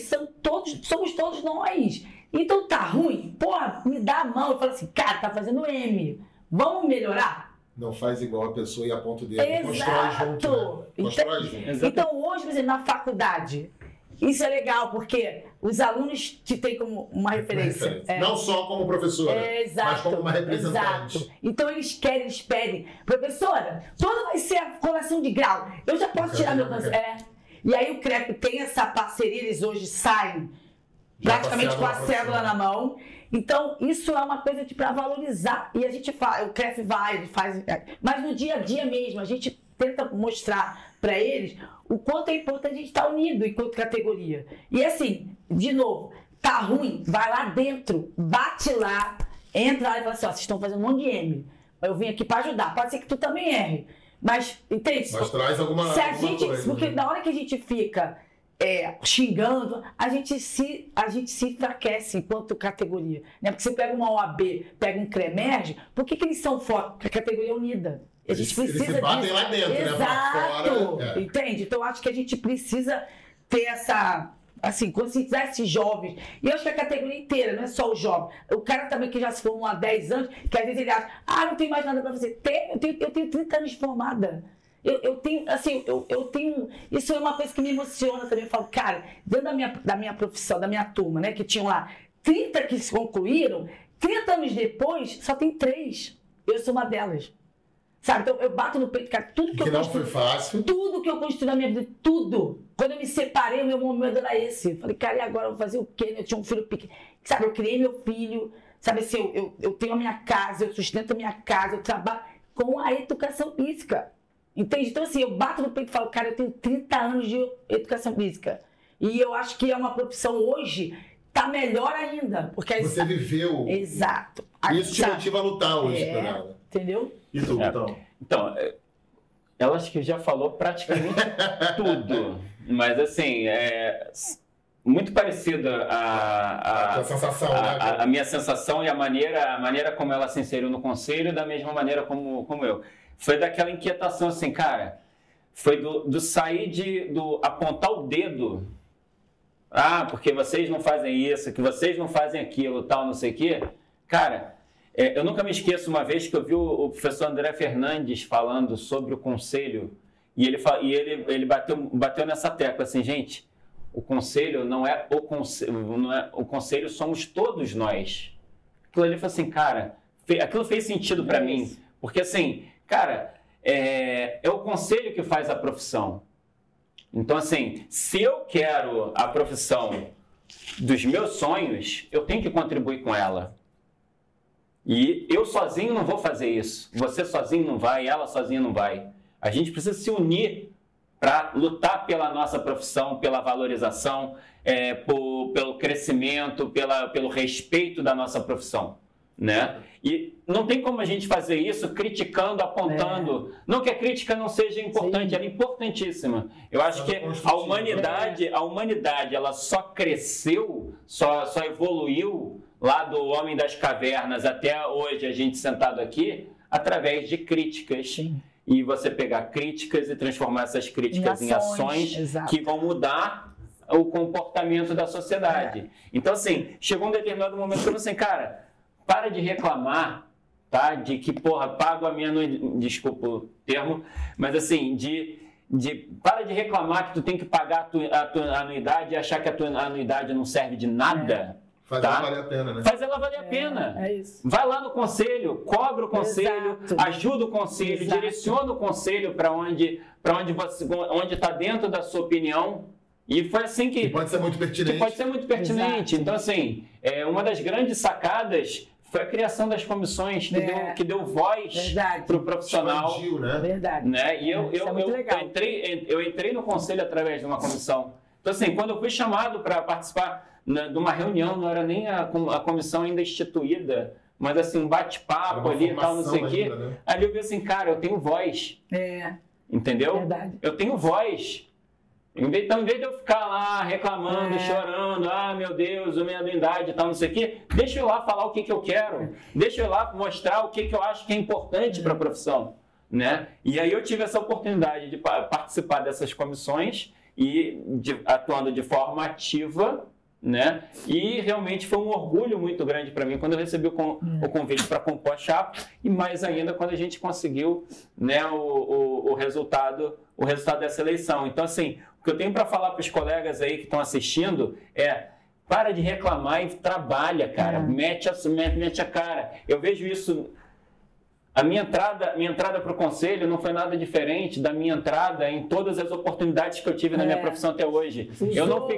Speaker 3: somos todos nós. Então tá ruim? Pô, me dá a mão. Eu falo assim, cara, tá fazendo M. Vamos melhorar?
Speaker 1: Não faz igual a pessoa e aponta o dedo.
Speaker 3: Exato.
Speaker 1: Constrói junto, né? Constrói junto.
Speaker 3: Então hoje, por exemplo, na faculdade, isso é legal, porque os alunos te têm como uma referência.
Speaker 1: Não só como professora, mas como uma representante.
Speaker 3: Exato. Então eles pedem, professora, toda vai ser a colação de grau. Eu já posso tirar meu canceiro. E aí o CREF tem essa parceria, eles hoje saem praticamente com a cédula na mão. Então, isso é uma coisa para valorizar. E a gente faz, o CREF ele faz. Mas no dia a dia mesmo, a gente tenta mostrar para eles o quanto é importante a gente estar unido enquanto categoria. E assim, de novo, tá ruim, vai lá dentro, bate lá, entra lá e fala assim, ó, vocês estão fazendo um monte de M. Eu vim aqui para ajudar. Pode ser que tu também erre. Mas, entende?
Speaker 1: Mas traz alguma coisa.
Speaker 3: Porque na hora que a gente fica xingando, a gente se enfraquece enquanto categoria. Né? Porque você pega uma OAB, pega um CREMERGE, por que eles são fortes? Porque a categoria é unida. A gente precisa
Speaker 1: eles se batem disso. Lá dentro,
Speaker 3: exato,
Speaker 1: né? Fora,
Speaker 3: entende? Então, acho que a gente precisa ter essa... Assim, conscientizar esses jovens. E eu acho que a categoria inteira, não é só o jovem. O cara também que já se formou há 10 anos, que às vezes ele acha, não tem mais nada para fazer. Eu tenho 30 anos de formada. Eu tenho, assim, eu tenho... Isso é uma coisa que me emociona também. Eu falo, cara, dentro da minha profissão, da minha turma, né, que tinham lá 30 que se concluíram, 30 anos depois, só tem 3. Eu sou uma delas. Sabe? Então eu bato no peito, cara, tudo que eu
Speaker 1: construí. Não foi fácil.
Speaker 3: Tudo que eu construí na minha vida, tudo. Quando eu me separei, o meu momento era esse. Eu falei, cara, e agora eu vou fazer o quê? Eu tinha um filho pequeno. Sabe, eu criei meu filho. Sabe assim, eu tenho a minha casa, eu sustento a minha casa, eu trabalho com a educação física. Entende? Então assim, eu bato no peito e falo, cara, eu tenho 30 anos de educação física. E eu acho que é uma profissão hoje, tá melhor ainda. Porque
Speaker 1: você viveu.
Speaker 3: Exato.
Speaker 1: Isso te motiva a lutar hoje, Fernanda.
Speaker 3: Entendeu?
Speaker 1: E tu,
Speaker 2: Então, ela acho que já falou praticamente tudo. Mas assim, muito parecida
Speaker 1: a sensação,
Speaker 2: a minha sensação e a maneira como ela se inseriu no conselho, da mesma maneira como eu. Foi daquela inquietação assim, cara, foi do sair do apontar o dedo, porque vocês não fazem isso, que vocês não fazem aquilo, tal, não sei o quê. Cara, eu nunca me esqueço uma vez que eu vi o professor André Fernandes falando sobre o conselho, e ele bateu nessa tecla assim, gente, o conselho não é o conselho, somos todos nós. Aquilo ali foi assim, cara, aquilo fez sentido para mim, porque assim, cara, é o conselho que faz a profissão. Então assim, se eu quero a profissão dos meus sonhos, eu tenho que contribuir com ela. E eu sozinho não vou fazer isso, você sozinho não vai, ela sozinha não vai. A gente precisa se unir para lutar pela nossa profissão, pela valorização, pelo crescimento, pelo respeito da nossa profissão, né? E não tem como a gente fazer isso criticando, apontando. Não que a crítica não seja importante, ela é importantíssima. Eu acho que a humanidade ela só cresceu, só evoluiu lá do homem das cavernas até hoje, a gente sentado aqui, através de críticas. Sim. E você pegar críticas e transformar essas críticas em ações que vão mudar o comportamento da sociedade. Então, assim, chegou um determinado momento que eu falei assim, cara, para de reclamar, tá? De que, pago a minha anuidade, desculpa o termo, mas assim, para de reclamar que tu tem que pagar a tua anuidade e achar que a tua anuidade não serve de nada.
Speaker 1: Faz ela valer a pena, né?
Speaker 2: Faz ela valer a pena.
Speaker 3: É isso.
Speaker 2: Vai lá no conselho, cobra o conselho, ajuda o conselho, direciona o conselho para onde está dentro da sua opinião. E foi assim que
Speaker 1: pode ser muito pertinente.
Speaker 2: Então, assim, uma das grandes sacadas foi a criação das comissões que deu voz para o profissional.
Speaker 1: Expandiu, né?
Speaker 3: Verdade.
Speaker 2: Né? E eu entrei no conselho através de uma comissão. Então, assim, quando eu fui chamado para participar de uma reunião, não era nem a comissão ainda instituída, mas assim, um bate-papo ali e tal, não sei o quê. Né? Ali eu vi assim, cara, eu tenho voz. Entendeu?
Speaker 3: Verdade.
Speaker 2: Eu tenho voz. Então, em vez de eu ficar lá reclamando, chorando, meu Deus, a minha anuidade e tal, não sei o quê, deixa eu ir lá falar o que eu quero. Deixa eu ir lá mostrar o que eu acho que é importante para a profissão. Né? E aí eu tive essa oportunidade de participar dessas comissões e atuando de forma ativa, né? E realmente foi um orgulho muito grande para mim quando eu recebi o convite para compor a chapa, e mais ainda quando a gente conseguiu, né, o resultado dessa eleição. Então, assim, o que eu tenho para falar para os colegas aí que estão assistindo para de reclamar e trabalha, cara, mete a cara. Eu vejo isso. A minha entrada para o conselho não foi nada diferente da minha entrada em todas as oportunidades que eu tive na minha profissão até hoje. Eu não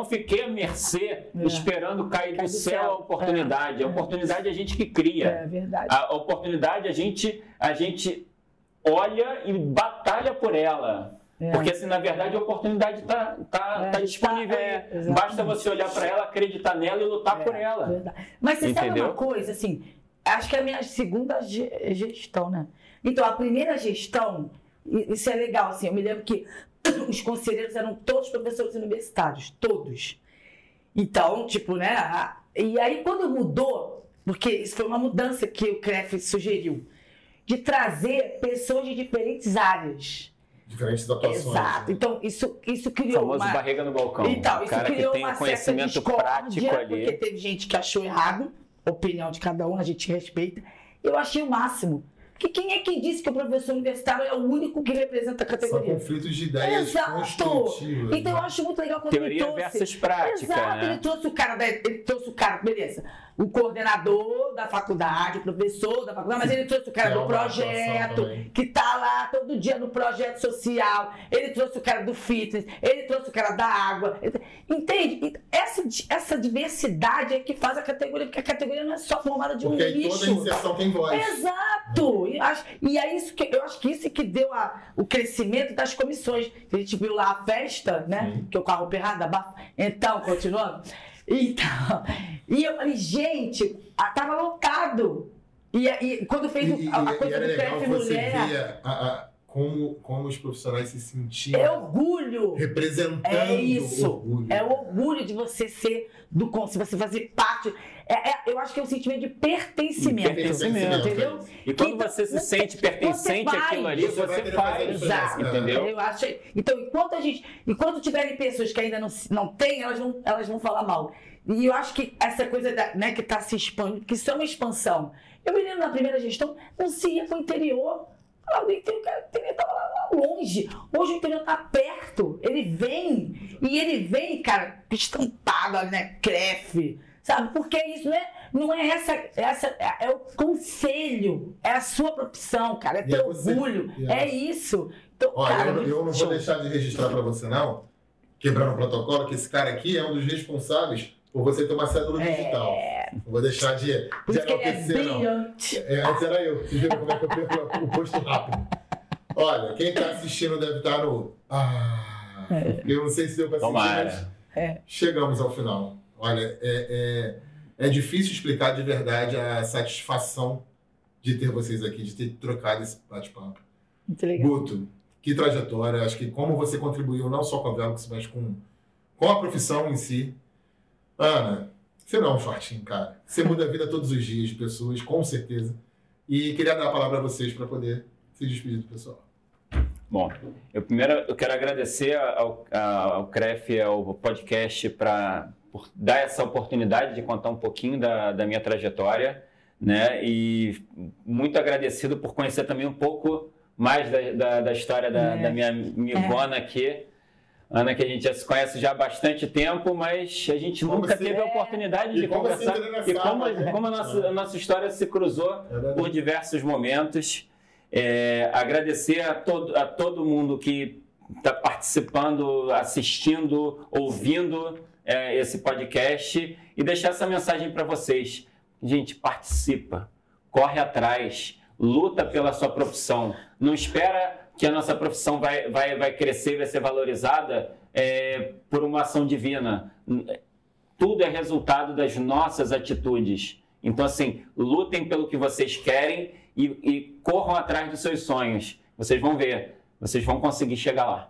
Speaker 2: fiquei à mercê esperando cair do céu a oportunidade. A oportunidade é a gente que cria.
Speaker 3: É verdade.
Speaker 2: A oportunidade a gente olha e batalha por ela. Porque, assim, na verdade, a oportunidade está disponível aí. Basta você olhar para ela, acreditar nela e lutar por ela.
Speaker 3: Verdade. Mas você sabe uma coisa, assim... Acho que é a minha segunda gestão, né? Então, a primeira gestão, isso é legal, assim, eu me lembro que os conselheiros eram todos professores universitários, todos. Então, tipo, né? E aí, quando mudou, porque isso foi uma mudança que o CREF sugeriu, de trazer pessoas de diferentes áreas.
Speaker 1: Diferentes atuações.
Speaker 3: Exato. Então, isso criou
Speaker 2: o famoso barriga no balcão.
Speaker 3: Então,
Speaker 2: o cara que tem um conhecimento prático ali.
Speaker 3: Porque teve gente que achou errado. Opinião de cada um, a gente respeita. Eu achei o máximo. Porque quem é que disse que o professor universitário é o único que representa a categoria?
Speaker 1: São conflitos de ideias construtivas.
Speaker 3: Então eu acho muito legal quando
Speaker 2: teoria
Speaker 3: ele trouxe...
Speaker 2: versus prática.
Speaker 3: Exato,
Speaker 2: né?
Speaker 3: ele trouxe o cara, beleza. O coordenador da faculdade, o professor da faculdade, mas ele trouxe o cara do projeto, que está lá todo dia no projeto social, ele trouxe o cara do fitness, ele trouxe o cara da água. Entende? Essa diversidade é que faz a categoria, porque a categoria não é só formada de um nicho.
Speaker 1: Porque toda inserção tem voz.
Speaker 3: Exato. Exato! E é isso que eu acho que isso que deu o crescimento das comissões. A gente viu lá a festa, né?
Speaker 1: Sim.
Speaker 3: Que o carro perrado, então, continuando. Então, e eu falei, gente, tava lotado. E quando fez a coisa do CREF Mulher...
Speaker 1: Você via como os profissionais se sentiam.
Speaker 3: É orgulho.
Speaker 1: Representando.
Speaker 3: É isso.
Speaker 1: Orgulho.
Speaker 3: É o orgulho de você ser do se você fazer parte. Eu acho que é um sentimento de pertencimento. Entendeu?
Speaker 2: E quando você se sente pertencente àquilo ali, você faz.
Speaker 3: Exato.
Speaker 2: Entendeu?
Speaker 3: Eu acho. Então, enquanto tiverem pessoas que ainda não têm, elas vão falar mal. E eu acho que essa coisa né, que está se expandindo, que isso é uma expansão. Eu me lembro na primeira gestão, não se ia para o interior. O interior estava lá longe. Hoje o interior está perto. Ele vem. E ele vem, cara, estampado, né? CREF. Sabe? Porque isso não é essa. É o conselho. É a sua profissão, cara. É teu orgulho. É isso. Então,
Speaker 1: olha,
Speaker 3: cara,
Speaker 1: eu não vou deixar de registrar para você, não, quebrando o protocolo, que esse cara aqui é um dos responsáveis por você ter uma cédula digital. Não vou deixar de enaltecer, não. Antes era eu. Vocês viram como é que eu perco o posto rápido. Olha, quem está assistindo deve estar no... Eu não sei se deu para assistir, mas chegamos ao final. Olha, é difícil explicar de verdade a satisfação de ter vocês aqui, de ter trocado esse bate-papo.
Speaker 3: Muito legal.
Speaker 1: Guto, que trajetória. Acho que como você contribuiu não só com a Velux, mas com a profissão em si. Ana, você não é um shortinho, cara. Você muda a vida todos os dias de pessoas, com certeza. E queria dar a palavra a vocês para poder se despedir do pessoal.
Speaker 2: Bom, eu quero agradecer ao CREF, ao podcast, por dar essa oportunidade de contar um pouquinho da minha trajetória, né? E muito agradecido por conhecer também um pouco mais da história da minha amigona aqui. Ana, que a gente já se conhece já há bastante tempo, mas a gente nunca teve a oportunidade de conversar. E como a nossa história se cruzou por diversos momentos. Agradecer a todo mundo que está participando, assistindo, ouvindo esse podcast e deixar essa mensagem para vocês. Gente, participa, corre atrás, luta pela sua profissão. Não espera que a nossa profissão vai crescer, vai ser valorizada por uma ação divina. Tudo é resultado das nossas atitudes. Então, assim, lutem pelo que vocês querem e corram atrás dos seus sonhos. Vocês vão ver, vocês vão conseguir chegar lá.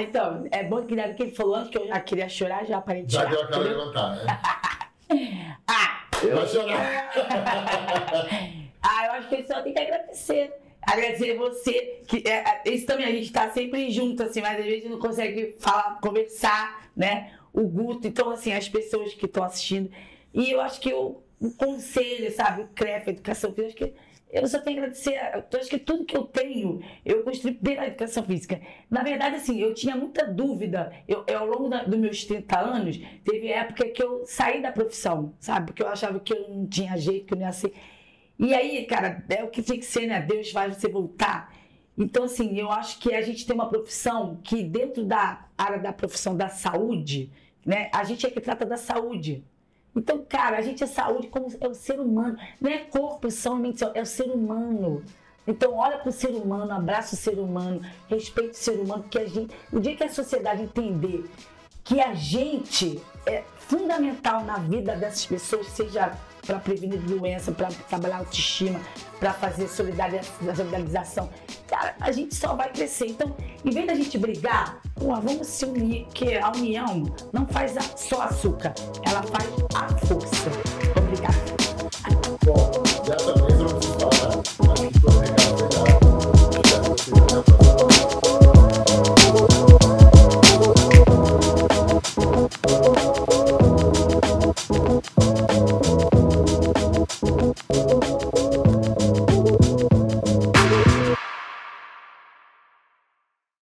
Speaker 3: Então, é bom que ele falou antes que eu já queria chorar, já parei de chorar.
Speaker 1: Já deu aquela levantada, né? Vai chorar.
Speaker 3: Eu acho que ele só tem que agradecer. Agradecer você, que isso também a gente está sempre junto, assim, mas às vezes não consegue falar, conversar, né? O Guto, então, assim, as pessoas que estão assistindo. E eu acho que o conselho, sabe, o CREF, a educação física, acho que eu só tenho que agradecer. Eu acho que tudo que eu tenho, eu construí pela educação física. Na verdade, assim, eu tinha muita dúvida. Ao longo dos meus 30 anos, teve época que eu saí da profissão, sabe? Porque eu achava que eu não tinha jeito, que eu não ia ser. E aí, cara, é o que tinha que ser, né? Deus faz você voltar. Então, assim, eu acho que a gente tem uma profissão que dentro da área da profissão da saúde, né? A gente é que trata da saúde. Então, cara, a gente é saúde como é o ser humano. Não é corpo, somente, é o ser humano. Então, olha para o ser humano, abraça o ser humano, respeita o ser humano, porque o dia que a sociedade entender que a gente é fundamental na vida dessas pessoas, seja para prevenir doença, para trabalhar autoestima, para fazer solidarização. Cara, a gente só vai crescer. Então, em vez da gente brigar, vamos se unir, porque a união não faz só açúcar, ela faz a força.